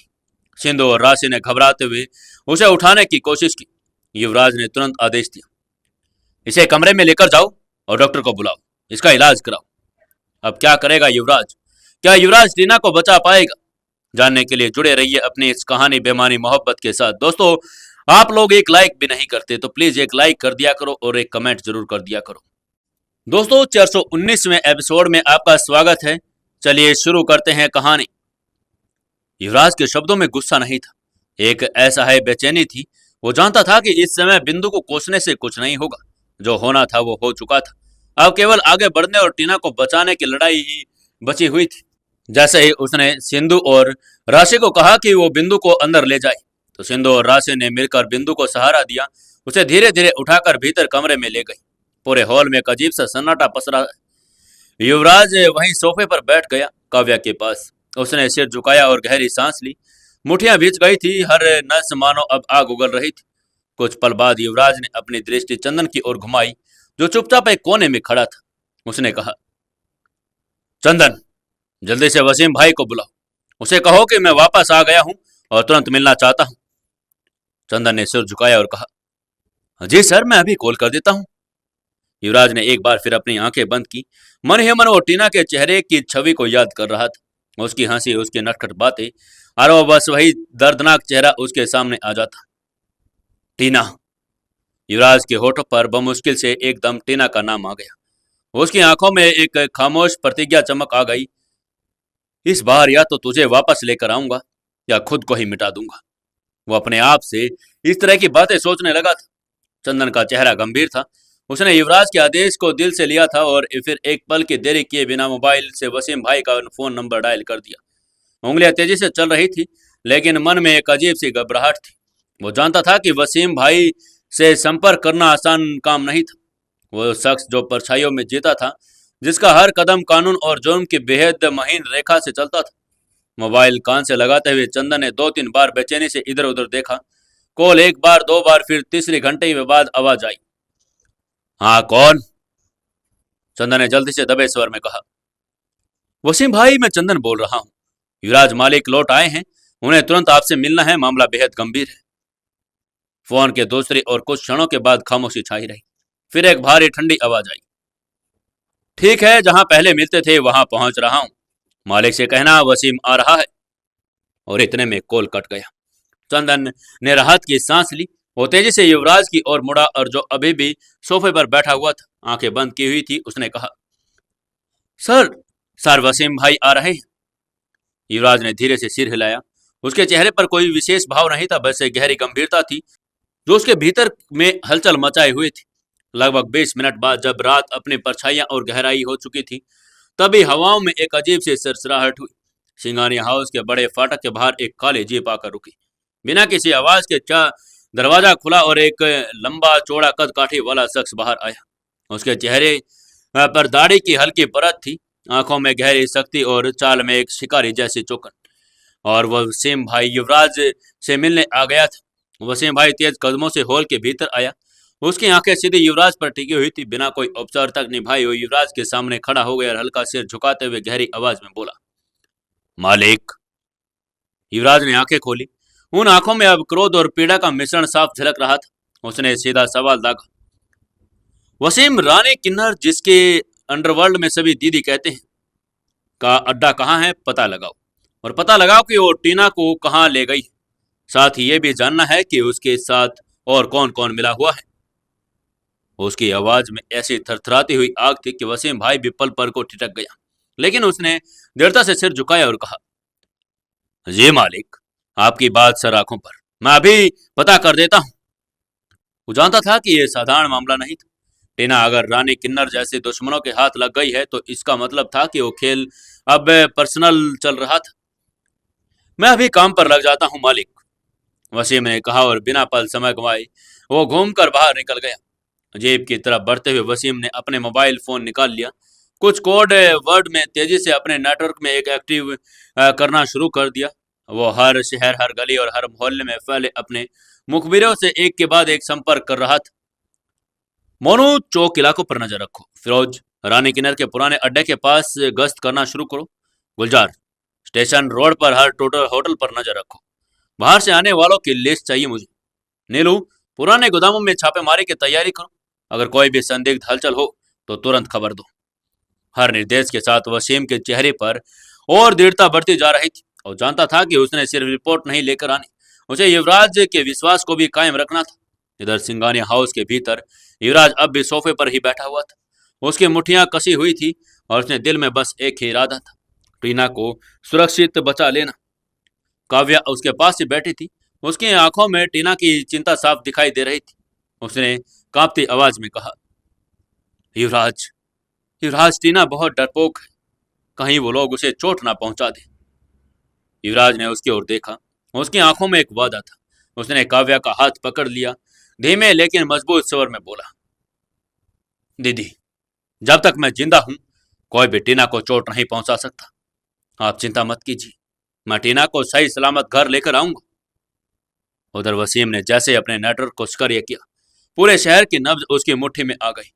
सिंधु और राशि ने घबराते हुए उसे उठाने की कोशिश की। युवराज ने तुरंत आदेश दिया, इसे कमरे में लेकर जाओ और डॉक्टर को बुलाओ, इसका इलाज कराओ। अब क्या करेगा युवराज? क्या युवराज टीना को बचा पाएगा? जानने के लिए जुड़े रहिए अपनी इस कहानी बेमानी मोहब्बत के साथ। दोस्तों, आप लोग एक लाइक भी नहीं करते तो प्लीज एक लाइक कर दिया करो और एक कमेंट जरूर कर दिया करो। दोस्तों, 419वें एपिसोड में आपका स्वागत है। चलिए शुरू करते हैं कहानी। युवराज के शब्दों में गुस्सा नहीं था, एक ऐसा है बेचैनी थी। वो जानता था कि इस समय बिंदु को कोसने से कुछ नहीं होगा। जो होना था वो हो चुका था। अब केवल आगे बढ़ने और टीना को बचाने की लड़ाई ही बची हुई थी। जैसे ही उसने सिंधु और राशि को कहा कि वो बिंदु को अंदर ले जाए, तो सिंधु और राशि ने मिलकर बिंदु को सहारा दिया। उसे धीरे धीरे उठाकर भीतर कमरे में ले गई। पूरे हॉल में एक अजीब सा सन्नाटा पसरा। युवराज वहीं सोफे पर बैठ गया, काव्या के पास। उसने सिर झुकाया और गहरी सांस ली। मुठियां भींच गई थी, हर नस मानो अब आग उगल रही थी। कुछ पल बाद युवराज ने अपनी दृष्टि चंदन की ओर घुमाई, जो चुपचाप एक कोने में खड़ा था। उसने कहा, चंदन, जल्दी से वसीम भाई को बुलाओ। उसे कहो कि मैं वापस आ गया हूं और तुरंत मिलना चाहता हूं। चंदन ने सिर झुकाया और कहा, जी सर, मैं अभी कॉल कर देता हूं। युवराज ने एक बार फिर अपनी आंखें बंद की। मन ही मन वो टीना के चेहरे की छवि को याद कर रहा था। उसकी हंसी, उसकी नटखट बातें, और वो बस वही दर्दनाक चेहरा उसके सामने आ जाता। टीना। युवराज के होठों पर बमुश्किल से एकदम टीना का नाम आ गया। उसकी आंखों में एक खामोश प्रतिज्ञा चमक आ गई। इस बार या तो तुझे वापस लेकर आऊंगा या खुद को ही मिटा दूंगा। वो अपने आप से इस तरह की बातें सोचने लगा था। चंदन का चेहरा गंभीर था। उसने युवराज के आदेश को दिल से लिया था और फिर एक पल की देरी किए बिना मोबाइल से वसीम भाई का फोन नंबर डायल कर दिया। उंगलियां तेजी से चल रही थी, लेकिन मन में एक अजीब सी घबराहट थी। वो जानता था कि वसीम भाई से संपर्क करना आसान काम नहीं था। वो शख्स जो परछाइयों में जीता था, जिसका हर कदम कानून और जुर्म की बेहद महीन रेखा से चलता था। मोबाइल कान से लगाते हुए चंदन ने 2-3 बार बेचैनी से इधर उधर देखा। कॉल एक बार, 2 बार, फिर तीसरी घंटे के बाद आवाज आई। हाँ, कौन? चंदन ने जल्दी से दबे स्वर में कहा। वसीम भाई, मैं चंदन बोल रहा हूँ। युवराज मालिक लौट आए हैं, उन्हें तुरंत आपसे मिलना है, मामला बेहद गंभीर है। फोन के दूसरी और कुछ क्षणों के बाद खामोशी छाई रही। फिर एक भारी ठंडी आवाज आई। ठीक है, जहां पहले मिलते थे वहां पहुंच रहा हूं। मालिक से कहना वसीम आ रहा है। और इतने में कॉल कट गया। चंदन ने राहत की सांस ली। वो तेजी से युवराज की ओर मुड़ा और जो अभी भी सोफे पर बैठा हुआ था, आंखें बंद की हुई थी, उसने कहा, सर, सर वसीम भाई आ रहे हैं। युवराज ने धीरे से सिर हिलाया। उसके चेहरे पर कोई विशेष भाव नहीं था, बस एक गहरी गंभीरता थी जो उसके भीतर में हलचल मचाए हुए थी। लगभग 20 मिनट बाद जब रात अपनी परछाइयां और गहराई हो चुकी थी, तभी हवाओं में एक अजीब सी सरसराहट हुई। सिंगानी हाउस के बड़े फाटक के बाहर एक काली जीप आकर रुकी। बिना किसी आवाज के दरवाजा खुला और एक लंबा चौड़ा कद काठी वाला शख्स बाहर आया। उसके चेहरे पर दाढ़ी की हल्की परत थी, आंखों में गहरी सख्ती और चाल में एक शिकारी जैसी चौकन। और वह वसीम भाई युवराज से मिलने आ गया था। वसीम भाई तेज कदमों से हॉल के भीतर आया। उसकी आंखें सीधी युवराज पर टिकी हुई थी। बिना कोई औपचारिकता निभाए हुए युवराज के सामने खड़ा हो गया और हल्का सिर झुकाते हुए गहरी आवाज में बोला, मालिक। युवराज ने आंखें खोली। उन आंखों में अब क्रोध और पीड़ा का मिश्रण साफ झलक रहा था। उसने सीधा सवाल दागा, वसीम, रानी किन्नर, जिसके अंडरवर्ल्ड में सभी दीदी कहते हैं, का अड्डा कहाँ है? पता लगाओ, और पता लगाओ कि वो टीना को कहाँ ले गई। साथ ही ये भी जानना है कि उसके साथ और कौन कौन मिला हुआ है। उसकी आवाज में ऐसी थरथराती हुई आग थी कि वसीम भाई भी पल पर को ठिठक गया, लेकिन उसने दृढ़ता से सिर झुकाया और कहा, जी मालिक, आपकी बात सर आंखों पर, मैं अभी पता कर देता हूं। वो जानता था कि यह साधारण मामला नहीं था। टीना अगर रानी किन्नर जैसे दुश्मनों के हाथ लग गई है तो इसका मतलब था कि वो खेल अब पर्सनल चल रहा था। मैं अभी काम पर लग जाता हूं मालिक। वसीम ने कहा और बिना पल समय गंवाए वो घूमकर बाहर निकल गया। जेब की तरफ बढ़ते हुए वसीम ने अपने मोबाइल फोन निकाल लिया। कुछ कोड वर्ड में तेजी से अपने नेटवर्क में एक एक्टिव करना शुरू कर दिया। वो हर शहर, हर गली और हर मोहल्ले में फैले अपने मुखबिरों से एक के बाद एक संपर्क कर रहा था। मोनू, चौक इलाकों पर नजर रखो। फिरोज, रानी किन्नर के पुराने अड्डे के पास गश्त करना शुरू करो। गुलजार, स्टेशन रोड पर हर टोटल होटल पर नजर रखो। बाहर से आने वालों की लिस्ट चाहिए मुझे। नीलू, पुराने गोदामों में छापेमारी की तैयारी करो। अगर कोई भी संदिग्ध हलचल हो तो तुरंत खबर दो। हर निर्देश के साथ वसीम के चेहरे पर और दृढ़ता बढ़ती जा रही थी और जानता था कि उसने सिर्फ रिपोर्ट नहीं लेकर आनी, उसे युवराज के विश्वास को भी कायम रखना था। इधर सिंगानिया हाउस के भीतर युवराज अब भी सोफे पर ही बैठा हुआ था। उसकी मुठ्ठियां कसी हुई थी और उसने दिल में बस एक ही इरादा था, टीना को सुरक्षित बचा लेना। काव्या उसके पास ही बैठी थी। उसकी आंखों में टीना की चिंता साफ दिखाई दे रही थी। उसने कांपती आवाज में कहा, युवराज, युवराज, टीना बहुत डरपोक है, कहीं वो लोग उसे चोट ना पहुंचा दे। युवराज ने उसकी ओर देखा। उसकी आंखों में एक वादा था। उसने काव्या का हाथ पकड़ लिया, धीमे लेकिन मजबूत स्वर में बोला, दीदी, जब तक मैं जिंदा हूं कोई भी टीना को चोट नहीं पहुंचा सकता। आप चिंता मत कीजिए, मैं टीना को सही सलामत घर लेकर आऊंगा। उधर वसीम ने जैसे अपने नेटवर्क को सक्रिय किया, पूरे शहर की नब्ज उसकी मुट्ठी में आ गई।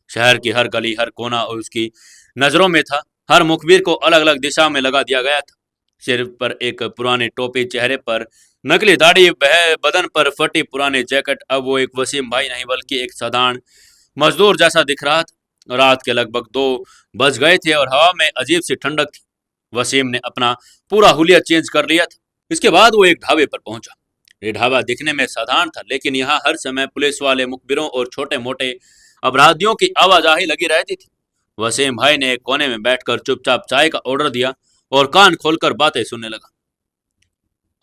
शहर की हर गली, हर कोना उसकी नजरों में था। हर मुखबिर को अलग अलग दिशा में लगा दिया गया था। सिर पर एक पुरानी टोपी, चेहरे पर नकली दाढ़ी, बदन पर फटी पुरानी जैकेट, अब वो एक वसीम भाई नहीं बल्कि एक साधारण मजदूर जैसा दिख रहा था। रात के लगभग 2 बज गए थे और हवा में अजीब सी ठंडक थी। वसीम ने अपना पूरा हुलिया चेंज कर लिया था। इसके बाद वो एक ढाबे पर पहुंचा। ये ढाबा दिखने में साधारण था, लेकिन यहाँ हर समय पुलिस वाले, मुखबिरों और छोटे मोटे अपराधियों की आवाजाही लगी रहती थी। वसीम भाई ने एक कोने में बैठकर चुपचाप चाय का ऑर्डर दिया और कान खोलकर बातें सुनने लगा।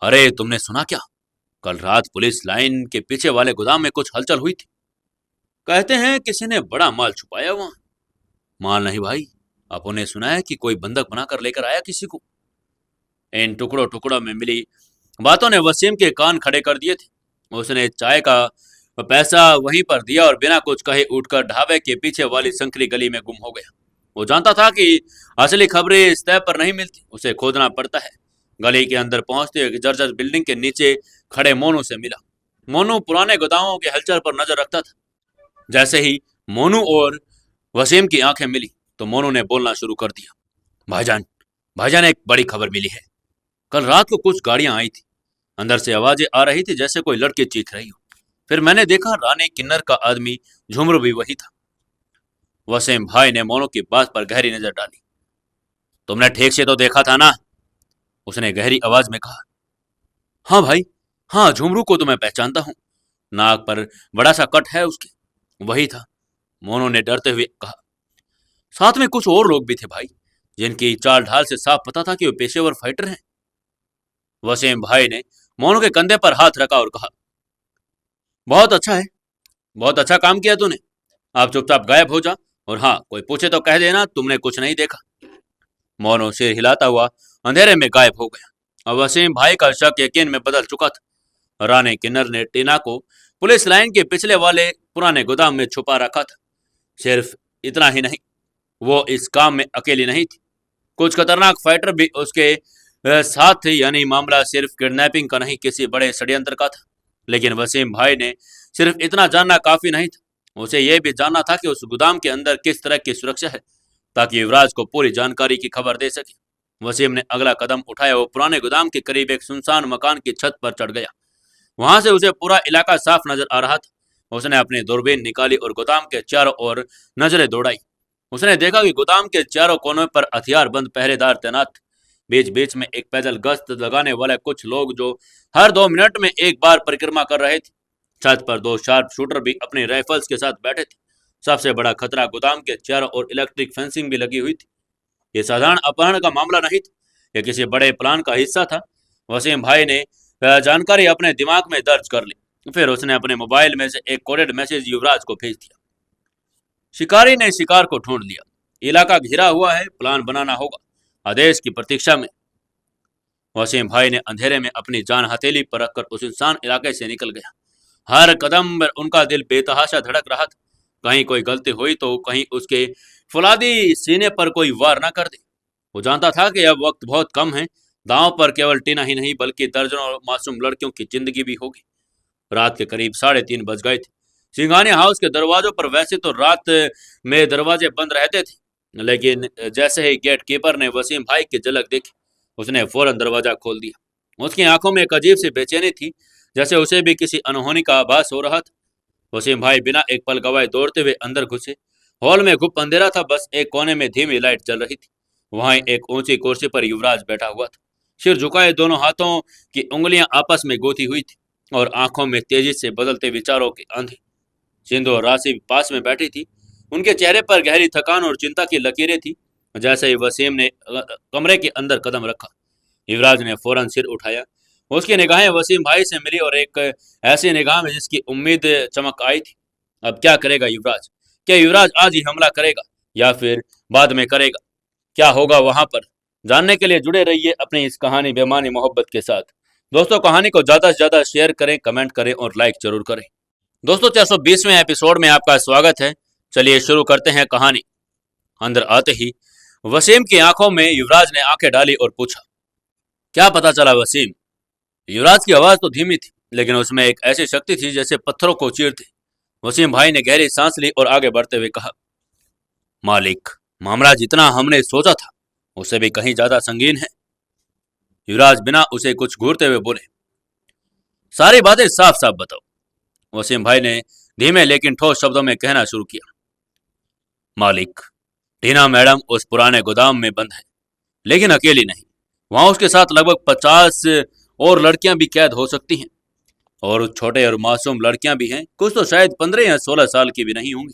अरे, तुमने सुना क्या? कल रात पुलिस लाइन के पीछे वाले गोदाम में कुछ हलचल हुई थी। कहते हैं किसी ने बड़ा माल छुपाया वहां। माल नहीं भाई, अपों ने सुना है कि कोई बंधक बनाकर लेकर आया किसी को। इन टुकड़ों टुकड़ों में मिली बातों ने वसीम के कान खड़े कर दिए थे। उसने चाय का पैसा वहीं पर दिया और बिना कुछ कहे उठकर ढाबे के पीछे वाली संकरी गली में गुम हो गया। वो जानता था कि असली खबरें इस तय पर नहीं मिलती, उसे खोदना पड़ता है। गली के अंदर पहुंचते हुए जर्जर बिल्डिंग के नीचे खड़े मोनू से मिला। मोनू पुराने गोदामों के हलचल पर नजर रखता था। जैसे ही मोनू और वसीम की आंखें मिली तो मोनू ने बोलना शुरू कर दिया, भाईजान, भाईजान, एक बड़ी खबर मिली है। कल रात को कुछ गाड़ियां आई थी। अंदर से आवाजें आ रही थी जैसे कोई लड़की चीख रही हो। फिर मैंने देखा रानी किन्नर का आदमी झुमरू भी वही था। वसीम भाई ने मोनू की बात पर गहरी नजर डाली। तुमने ठीक से तो देखा था ना? उसने गहरी आवाज में कहा। हाँ भाई, हाँ, झुमरू को तो मैं पहचानता हूँ। नाक पर बड़ा सा कट है उसके। वही था, मोनू ने डरते हुए कहा। साथ में कुछ और लोग भी थे भाई, जिनकी चाल ढाल से साफ पता था कि वे पेशेवर फाइटर हैं। वसीम भाई ने मोनू के कंधे पर हाथ रखा और कहा, बहुत अच्छा है, बहुत अच्छा काम किया तूने। आप चुपचाप गायब हो जा, और हाँ, कोई पूछे तो कह देना तुमने कुछ नहीं देखा। मोनू सिर हिलाता हुआ अंधेरे में गायब हो गया। अब वसीम भाई का शक यकीन में बदल चुका था। रानी किन्नर ने टीना को पुलिस लाइन के पिछले वाले पुराने गोदाम में छुपा रखा था। सिर्फ इतना ही नहीं, वो इस काम में अकेली नहीं थी। कुछ खतरनाक फाइटर भी उसके साथ थे। यानी मामला सिर्फ किडनैपिंग का नहीं, किसी बड़े षड्यंत्र का था। लेकिन वसीम भाई ने सिर्फ इतना जानना काफी नहीं था। उसे यह भी जानना था कि उस गोदाम के अंदर किस तरह की सुरक्षा है, ताकि युवराज को पूरी जानकारी की खबर दे सके। वसीम ने अगला कदम उठाया। वो पुराने गोदाम के करीब एक सुनसान मकान की छत पर चढ़ गया। वहां से उसे पूरा इलाका साफ नजर आ रहा था। उसने अपनी दूरबीन निकाली और गोदाम के चारों ओर नजरें दौड़ाई। उसने देखा कि गोदाम के चारों कोनों पर हथियारबंद पहरेदार तैनात थे। बीच बीच में एक पैदल गश्त लगाने वाले कुछ लोग जो हर 2 मिनट में एक बार परिक्रमा कर रहे थे। छत पर 2 शार्प शूटर भी अपने राइफल्स के साथ बैठे थे। सबसे बड़ा खतरा, गोदाम के चारों ओर इलेक्ट्रिक फेंसिंग भी लगी हुई थी। ये साधारण अपहरण का मामला नहीं था, यह किसी बड़े प्लान का हिस्सा था। वसीम भाई ने जानकारी अपने दिमाग में दर्ज कर ली। फिर उसने अपने मोबाइल में से एक कोडेड मैसेज युवराज को भेज दिया। शिकारी ने शिकार को ढूंढ लिया। इलाका घिरा हुआ है, प्लान बनाना होगा। आदेश की प्रतीक्षा में। वसीम भाई ने अंधेरे में अपनी जान हथेली पर रखकर उस इंसान इलाके से निकल गया। हर कदम पर उनका दिल बेतहाशा धड़क रहा था। कहीं कोई गलती हुई तो कहीं उसके फुलादी सीने पर कोई वार न कर दे। वो जानता था कि अब वक्त बहुत कम है। दांव पर केवल टीना ही नहीं बल्कि दर्जनों मासूम लड़कियों की जिंदगी भी होगी। रात के करीब 3:30 बज गए थे। सिंघानिया हाउस के दरवाजों पर वैसे तो रात में दरवाजे बंद रहते थे, लेकिन जैसे ही गेट कीपर ने वसीम भाई की झलक देखी, उसने फौरन दरवाजा खोल दिया। उसकी आंखों में एक अजीब सी बेचैनी थी, जैसे उसे भी किसी अनहोनी का आभास हो रहा था। वसीम भाई बिना एक पल गवाए दौड़ते हुए अंदर घुसे। हॉल में गुप्त अंधेरा था, बस एक कोने में धीमी लाइट जल रही थी। वहां एक ऊंची कुर्सी पर युवराज बैठा हुआ था। सिर झुकाए, दोनों हाथों की उंगलियां आपस में गोती हुई थी और आंखों में तेजी से बदलते विचारों की आंधी। सिंधु और राशि पास में बैठी थी। उनके चेहरे पर गहरी थकान और चिंता की लकीरें थी। जैसे ही वसीम ने कमरे के अंदर कदम रखा, युवराज ने फौरन सिर उठाया। उसकी निगाहें वसीम भाई से मिली और एक ऐसी निगाह में जिसकी उम्मीद चमक आई थी। अब क्या करेगा युवराज? क्या युवराज आज ही हमला करेगा या फिर बाद में करेगा? क्या होगा वहां पर? जानने के लिए जुड़े रहिए अपनी इस कहानी बेमानी मोहब्बत के साथ। दोस्तों, कहानी को ज्यादा से ज्यादा शेयर करें, कमेंट करें और लाइक जरूर करें। दोस्तों, 420वें एपिसोड में आपका स्वागत है। चलिए शुरू करते हैं कहानी। अंदर आते ही वसीम की आंखों में युवराज ने आंखें डाली और पूछा, क्या पता चला वसीम? युवराज की आवाज तो धीमी थी, लेकिन उसमें एक ऐसी शक्ति थी जैसे पत्थरों को चीरती। वसीम भाई ने गहरी सांस ली और आगे बढ़ते हुए कहा, मालिक, मामला जितना हमने सोचा था उससे भी कहीं ज्यादा संगीन है। युवराज बिना उसे कुछ घूरते हुए बोले, सारी बातें साफ साफ बताओ। वसीम भाई ने धीमे लेकिन ठोस शब्दों में कहना शुरू किया, मालिक, टीना मैडम उस पुराने गोदाम में बंद है, लेकिन अकेली नहीं। वहां उसके साथ लगभग 50 और लड़कियां भी कैद हो सकती हैं, और छोटे और मासूम लड़कियां भी हैं। कुछ तो शायद 15 या 16 साल की भी नहीं होंगी।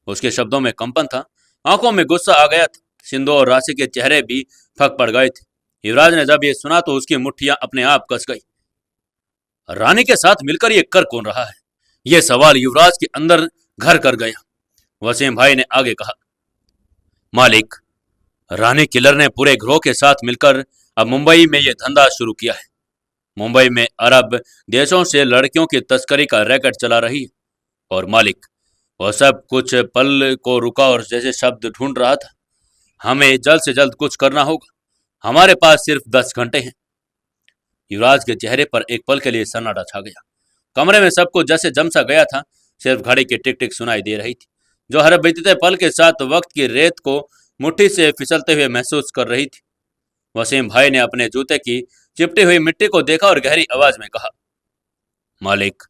उसके शब्दों में कंपन था, आंखों में गुस्सा आ गया था। सिंधु और राशि के चेहरे भी फक पड़ गए थे। युवराज ने जब ये सुना तो उसकी मुट्ठियां अपने आप कस गई। रानी के साथ मिलकर ये कर कौन रहा है? यह सवाल युवराज के अंदर घर कर गया। वसीम भाई ने आगे कहा, मालिक, रानी किलर ने पूरे ग्रोह के साथ मिलकर अब मुंबई में यह धंधा शुरू किया है। मुंबई में अरब देशों से लड़कियों की तस्करी का रैकेट चला रही है। और मालिक, वह सब कुछ पल को रुका और जैसे शब्द ढूंढ रहा था। हमें जल्द से जल्द कुछ करना होगा। हमारे पास सिर्फ 10 घंटे हैं। युवराज के चेहरे पर एक पल के लिए सन्नाटा छा गया। कमरे में सब कुछ जैसे जम सा गया था। सिर्फ घड़ी की टिक टिक सुनाई दे रही थी, जो हर बीतते पल के साथ वक्त की रेत को मुट्ठी से फिसलते हुए महसूस कर रही थी। वसीम भाई ने अपने जूते की चिपटी हुई मिट्टी को देखा और गहरी आवाज में कहा, मालिक,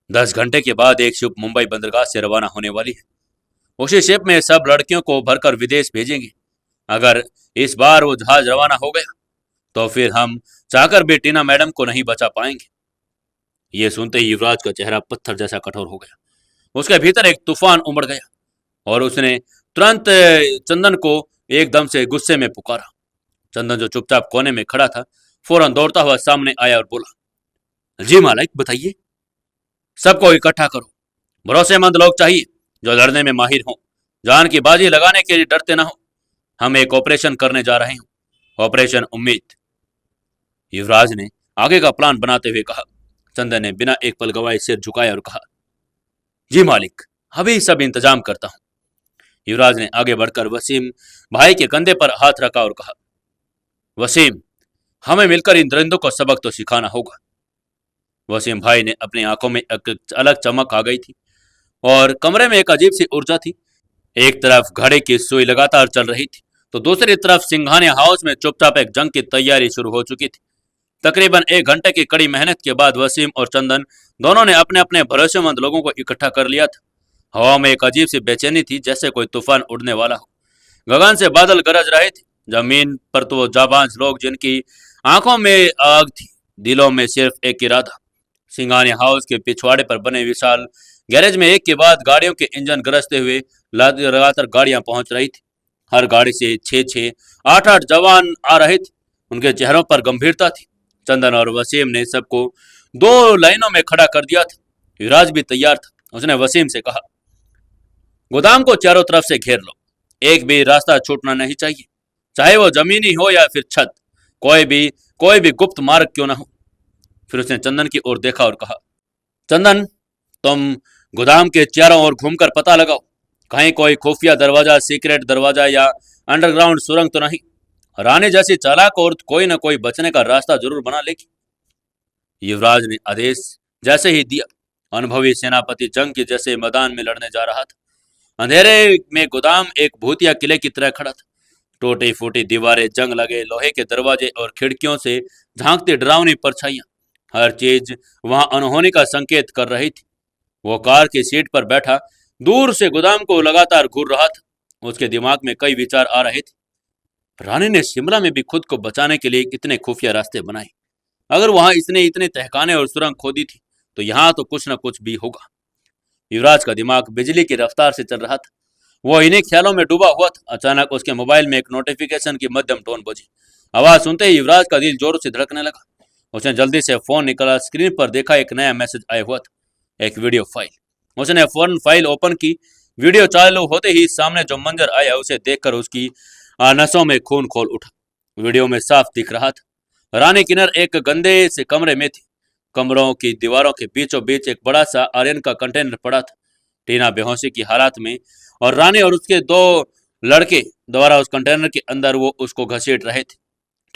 10 घंटे के बाद एक शिप मुंबई बंदरगाह से रवाना होने वाली है। उसी शिप में सब लड़कियों को भरकर विदेश भेजेंगे। अगर इस बार वो जहाज रवाना हो गया तो फिर हम चाहकर भी टीना मैडम को नहीं बचा पाएंगे। ये सुनते ही युवराज का चेहरा पत्थर जैसा कठोर हो गया। उसके भीतर एक तूफान उमड़ गया और उसने तुरंत चंदन को एकदम से गुस्से में पुकारा। चंदन, जो चुपचाप कोने में खड़ा था, फौरन दौड़ता हुआ सामने आया और बोला, जी मालिक, बताइए। सबको इकट्ठा करो। भरोसेमंद लोग चाहिए जो लड़ने में माहिर हों, जान की बाजी लगाने के लिए डरते ना हो। हम एक ऑपरेशन करने जा रहे हैं, ऑपरेशन उम्मीद। युवराज ने आगे का प्लान बनाते हुए कहा। चंदन ने बिना एक पल गवाए सिर झुकाया और कहा, जी मालिक, अभी सब इंतजाम करता हूं। युवराज ने आगे बढ़कर वसीम भाई के कंधे पर हाथ रखा और कहा, वसीम, हमें मिलकर इन दरिंदों को सबक तो सिखाना होगा। वसीम भाई ने अपनी आंखों में एक अलग चमक आ गई थी और कमरे में एक अजीब सी ऊर्जा थी। एक तरफ घड़ी की सुई लगातार चल रही थी तो दूसरी तरफ सिंघानिया हाउस में चुपचाप एक जंग की तैयारी शुरू हो चुकी थी। तकरीबन 1 घंटे की कड़ी मेहनत के बाद वसीम और चंदन दोनों ने अपने अपने भरोसेमंद लोगों को इकट्ठा कर लिया था। हवा में एक अजीब सी बेचैनी थी, जैसे कोई तूफान उड़ने वाला हो। गगन से बादल गरज रहे थे। जमीन पर तो वो जाबाज लोग जिनकी आंखों में आग थी, दिलों में सिर्फ एक इरादा। सिंघानिया हाउस के पिछवाड़े पर बने विशाल गैरेज में एक के बाद गाड़ियों के इंजन गरजते हुए लगातार गाड़ियां पहुंच रही थी। हर गाड़ी से 6-6, 8-8 जवान आ रहे थे। उनके चेहरों पर गंभीरता थी। चंदन और वसीम ने सबको 2 लाइनों में खड़ा कर दिया था। युवराज भी तैयार था। उसने वसीम से कहा, गोदाम को चारों तरफ से घेर लो, एक भी रास्ता छूटना नहीं चाहिए, चाहे वो जमीनी हो या फिर छत। कोई भी गुप्त मार्ग क्यों ना हो। फिर उसने चंदन की ओर देखा और कहा, चंदन, तुम गोदाम के चारों ओर घूमकर पता लगाओ, कहीं कोई खुफिया दरवाजा, सीक्रेट दरवाजा या अंडरग्राउंड सुरंग तो नहीं। रानी जैसी चालाक औरत कोई ना कोई बचने का रास्ता जरूर बना लेगी। युवराज ने आदेश जैसे ही दिया, अनुभवी सेनापति जंग के जैसे मैदान में लड़ने जा रहा था। अंधेरे में गोदाम एक भूतिया किले की तरह खड़ा था। टूटी फूटी दीवारें, जंग लगे लोहे के दरवाजे और खिड़कियों से झांकती डरावनी परछाइयां, हर चीज वहां अनहोनी का संकेत कर रही थी। वो कार की सीट पर बैठा दूर से गोदाम को लगातार घूर रहा था। उसके दिमाग में कई विचार आ रहे थे। रानी ने शिमला में भी खुद को बचाने के लिए कितने खुफिया रास्ते बनाए। अगर वहां इसने इतने तहखाने और सुरंग खोदी थी, तो यहाँ तो कुछ न कुछ भी होगा। युवराज का दिमाग बिजली की रफ्तार से चल रहा था। वो इन्हीं ख्यालों में डूबा हुआ था। अचानक उसके मोबाइल में एक नोटिफिकेशन की मध्यम टोन बजी। आवाज सुनते ही युवराज का दिल जोर से धड़कने लगा। उसने जल्दी से फोन निकाला, स्क्रीन पर देखा एक नया मैसेज आया हुआ था, एक वीडियो फाइल। उसने फौरन फाइल ओपन की। वीडियो चालू होते ही सामने जो मंजर आया उसे देखकर उसकी नसों में खून खोल उठा। वीडियो में साफ दिख रहा था, रानी किन्नर एक गंदे से कमरे में थी। कमरों की दीवारों के बीचों बीच एक बड़ा सा आयरन का कंटेनर पड़ा था, टीना बेहोशी की हालत में, और रानी और उसके दो लड़के द्वारा उस कंटेनर के अंदर वो उसको घसीट रहे थे।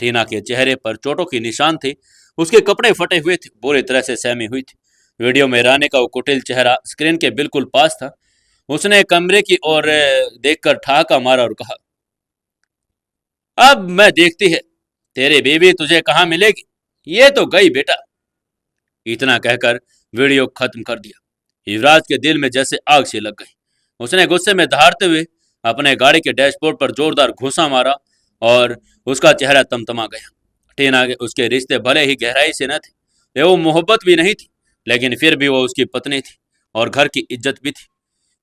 टीना के चेहरे पर चोटों के निशान थे, उसके कपड़े फटे हुए थे, बुरी तरह से सहमी हुई थी। वीडियो में रानी का वो कुटिल चेहरा स्क्रीन के बिल्कुल पास था। उसने कमरे की ओर देखकर ठहाका मारा और कहा, अब मैं देखती है तेरी बीवी तुझे कहाँ मिलेगी। ये तो गई बेटा। इतना कहकर वीडियो खत्म कर दिया। युवराज के दिल में जैसे आग सी लग गई। उसने गुस्से में दहाड़ते हुए अपने गाड़ी के डैशबोर्ड पर जोरदार घूंसा मारा और उसका चेहरा तमतमा गया। टीना के उसके रिश्ते भले ही गहराई से न थे, ये वो मोहब्बत भी नहीं थी, लेकिन फिर भी वो उसकी पत्नी थी और घर की इज्जत भी थी।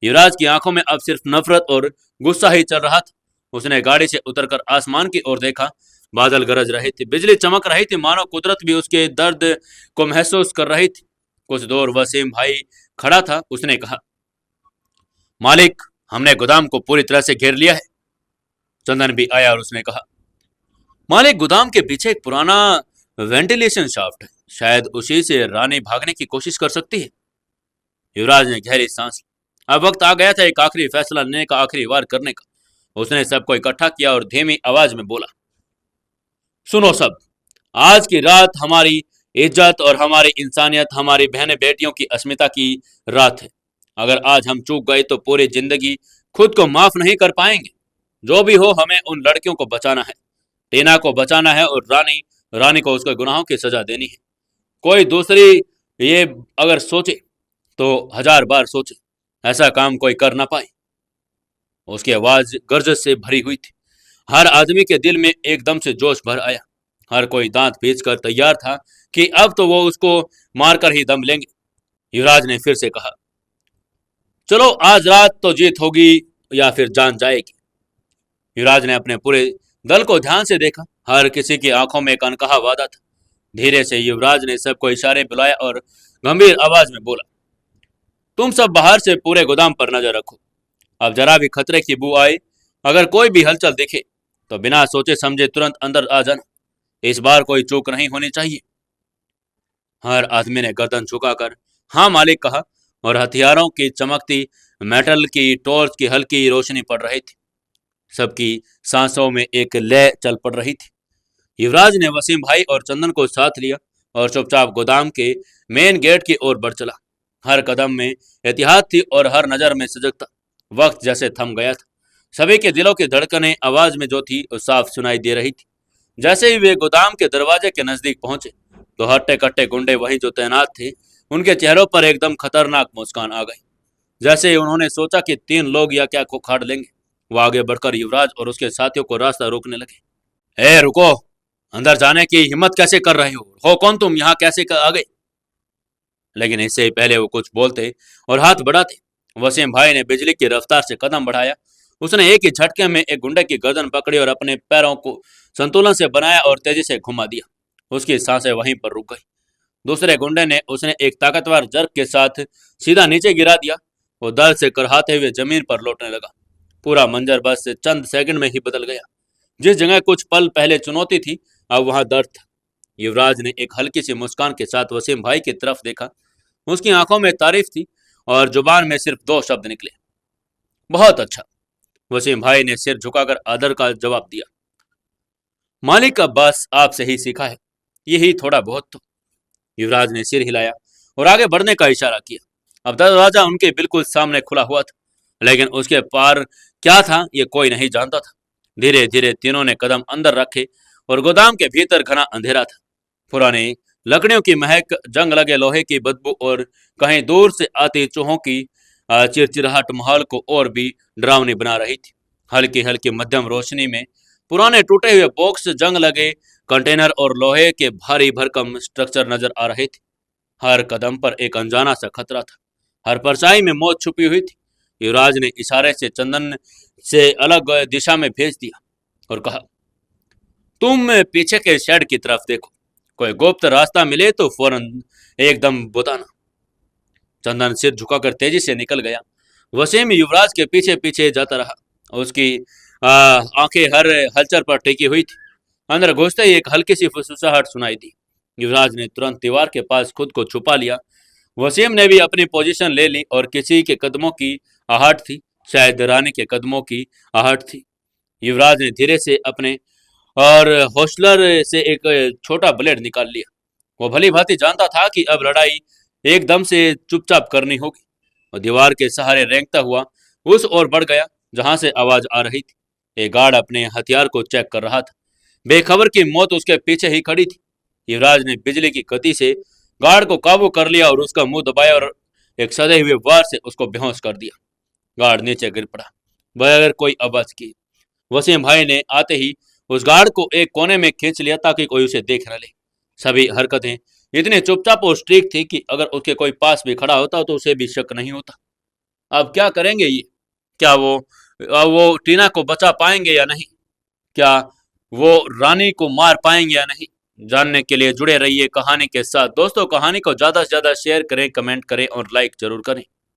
युवराज की आंखों में अब सिर्फ नफरत और गुस्सा ही चल रहा था। उसने गाड़ी से उतरकर आसमान की ओर देखा। बादल गरज रहे थे, बिजली चमक रही थी, मानो कुदरत भी उसके दर्द को महसूस कर रही थी। कुछ दूर वसीम भाई खड़ा था। उसने कहा, मालिक, हमने गोदाम को पूरी तरह से घेर लिया है। चंदन भी आया और उसने कहा, मालिक, गोदाम के पीछे एक पुराना वेंटिलेशन शाफ्ट है, शायद उसी से रानी भागने की कोशिश कर सकती है। युवराज ने गहरी सांस ली। अब वक्त आ गया था एक आखिरी फैसला लेने का, आखिरी वार करने का। उसने सबको इकट्ठा किया और धीमी आवाज में बोला, सुनो सब, आज की रात हमारी इज्जत और हमारी इंसानियत, हमारी बहने बेटियों की अस्मिता की रात है। अगर आज हम चूक गए तो पूरी जिंदगी खुद को माफ नहीं कर पाएंगे। जो भी हो, हमें उन लड़कियों को बचाना है, टीना को बचाना है और रानी रानी को उसके गुनाहों की सजा देनी है। कोई दूसरी ये अगर सोचे तो हजार बार सोचे, ऐसा काम कोई कर ना पाए। उसकी आवाज गर्जत से भरी हुई थी। हर आदमी के दिल में एकदम से जोश भर आया। हर कोई दांत पीच कर तैयार था कि अब तो वो उसको मारकर ही दम लेंगे। युवराज ने फिर से कहा, चलो, आज रात तो जीत होगी या फिर जान जाएगी। युवराज ने अपने पूरे दल को ध्यान से देखा। हर किसी की आंखों में एक अनकहा वादा था। धीरे से युवराज ने सबको इशारे बुलाया और गंभीर आवाज में बोला, तुम सब बाहर से पूरे गोदाम पर नजर रखो। अब जरा भी खतरे की बू आए, अगर कोई भी हलचल दिखे तो बिना सोचे समझे तुरंत अंदर आ जाना। इस बार कोई चूक नहीं होनी चाहिए। हर आदमी ने गर्दन झुकाकर हाँ मालिक कहा और हथियारों की चमकती मेटल की टॉर्च की हल्की रोशनी पड़ रही थी। सबकी सांसों में एक लय चल पड़ रही थी। युवराज ने वसीम भाई और चंदन को साथ लिया और चुपचाप गोदाम के मेन गेट की ओर बढ़ चला। हर कदम में एहतियात थी और हर नजर में सजगता। वक्त जैसे थम गया था। सभी के दिलों की धड़कनें आवाज में जो थी वो साफ सुनाई दे रही थी। जैसे ही वे गोदाम के दरवाजे के नजदीक पहुंचे तो हट्टे कट्टे गुंडे वहीं जो तैनात थे, उनके चेहरों पर एकदम खतरनाक मुस्कान आ गई। जैसे ही उन्होंने सोचा कि 3 लोग या क्या को खाड़ लेंगे, वो आगे बढ़कर युवराज और उसके साथियों को रास्ता रोकने लगे। ए रुको, अंदर जाने की हिम्मत कैसे कर रहे हो कौन तुम, यहाँ कैसे आ गए? लेकिन इससे ही पहले वो कुछ बोलते और हाथ बढ़ाते, वसीम भाई ने बिजली की रफ्तार से कदम बढ़ाया। उसने एक ही झटके में एक गुंडे की गर्दन पकड़ी और अपने पैरों को संतुलन से बनाया और तेजी से घुमा दिया। उसकी सांसें वहीं पर रुक गई। दूसरे गुंडे ने उसने एक ताकतवर जर्क के साथ सीधा नीचे गिरा दिया। वो दर्द से करहाते हुए जमीन पर लौटने लगा। पूरा मंजर बस चंद सेकंड में ही बदल गया। जिस जगह कुछ पल पहले चुनौती थी, अब वहां दर्द था। युवराज ने एक हल्की सी मुस्कान के साथ वसीम भाई की तरफ देखा। उसकी आंखों में तारीफ थी और जुबान में सिर्फ दो शब्द निकले, बहुत अच्छा। वसीम भाई ने सिर झुकाकर आदर का जवाब दिया। मालिक अब्बास आपसे ही सीखा है, यही थोड़ा बहुत तो। युवराज ने सिर हिलाया और आगे बढ़ने का इशारा किया। अब दरवाजा उनके बिल्कुल सामने खुला हुआ था, लेकिन उसके पार क्या था ये कोई नहीं जानता था। धीरे धीरे तीनों ने कदम अंदर रखे और गोदाम के भीतर घना अंधेरा था। पुरानी लकड़ियों की महक, जंग लगे लोहे की बदबू और कहीं दूर से आती चूहों की चिरचिराहट माहौल को और भी डरावनी बना रही थी। हल्की हल्की मध्यम रोशनी में पुराने टूटे हुए बॉक्स, जंग लगे कंटेनर और लोहे के भारी भरकम स्ट्रक्चर नजर आ रहे थे। हर कदम पर एक अनजाना सा खतरा था, हर परछाई में मौत छुपी हुई थी। युवराज ने इशारे से चंदन से अलग दिशा में भेज दिया और कहा, तुम पीछे के शेड की तरफ देखो, कोई गुप्त रास्ता मिले तो फौरन एकदम बताना। चंदन सिर झुकाकर तेजी से निकल गया। वसीम युवराज के पीछे पीछे जाता रहा। उसकी आंखें हर हलचल पर टिकी हुई थी। अंदर घुसते ही एक हल्की सी फुसफुसाहट सुनाई दी। युवराज ने तुरंत दीवार के पास खुद को छुपा लिया। वसीम ने भी अपनी पोजीशन ले ली और किसी के कदमों की आहट थी, शायद रानी के कदमों की आहट थी। युवराज ने धीरे से अपने और होस्टलर से एक छोटा ब्लेड निकाल लिया। वो भली भांति जानता था कि अब लड़ाई एकदम से चुपचाप करनी होगी, और दीवार के सहारे रेंगता हुआ उस ओर बढ़ गया जहां से आवाज आ रही थी। एक गार्ड अपने हथियार को चेक कर रहा था। बेखबर की मौत उसके पीछे ही खड़ी थी। युवराज ने बिजली की गति से गार्ड को काबू कर लिया और उसका मुंह दबाया और एक सधे हुए वार से उसको बेहोश कर दिया। गार्ड नीचे गिर पड़ा बगैर कोई आवाज किए। वसीम भाई ने आते ही उस गार्ड को एक कोने में खींच लिया ताकि कोई उसे देख न ले। सभी हरकतें इतनी चुपचाप और स्ट्रिक्ट थी कि अगर उसके कोई पास भी खड़ा होता तो उसे भी शक नहीं होता। अब क्या करेंगे ये? क्या वो टीना को बचा पाएंगे या नहीं? क्या वो रानी को मार पाएंगे या नहीं? जानने के लिए जुड़े रहिए कहानी के साथ। दोस्तों, कहानी को ज्यादा से ज्यादा शेयर करें, कमेंट करें और लाइक जरूर करें।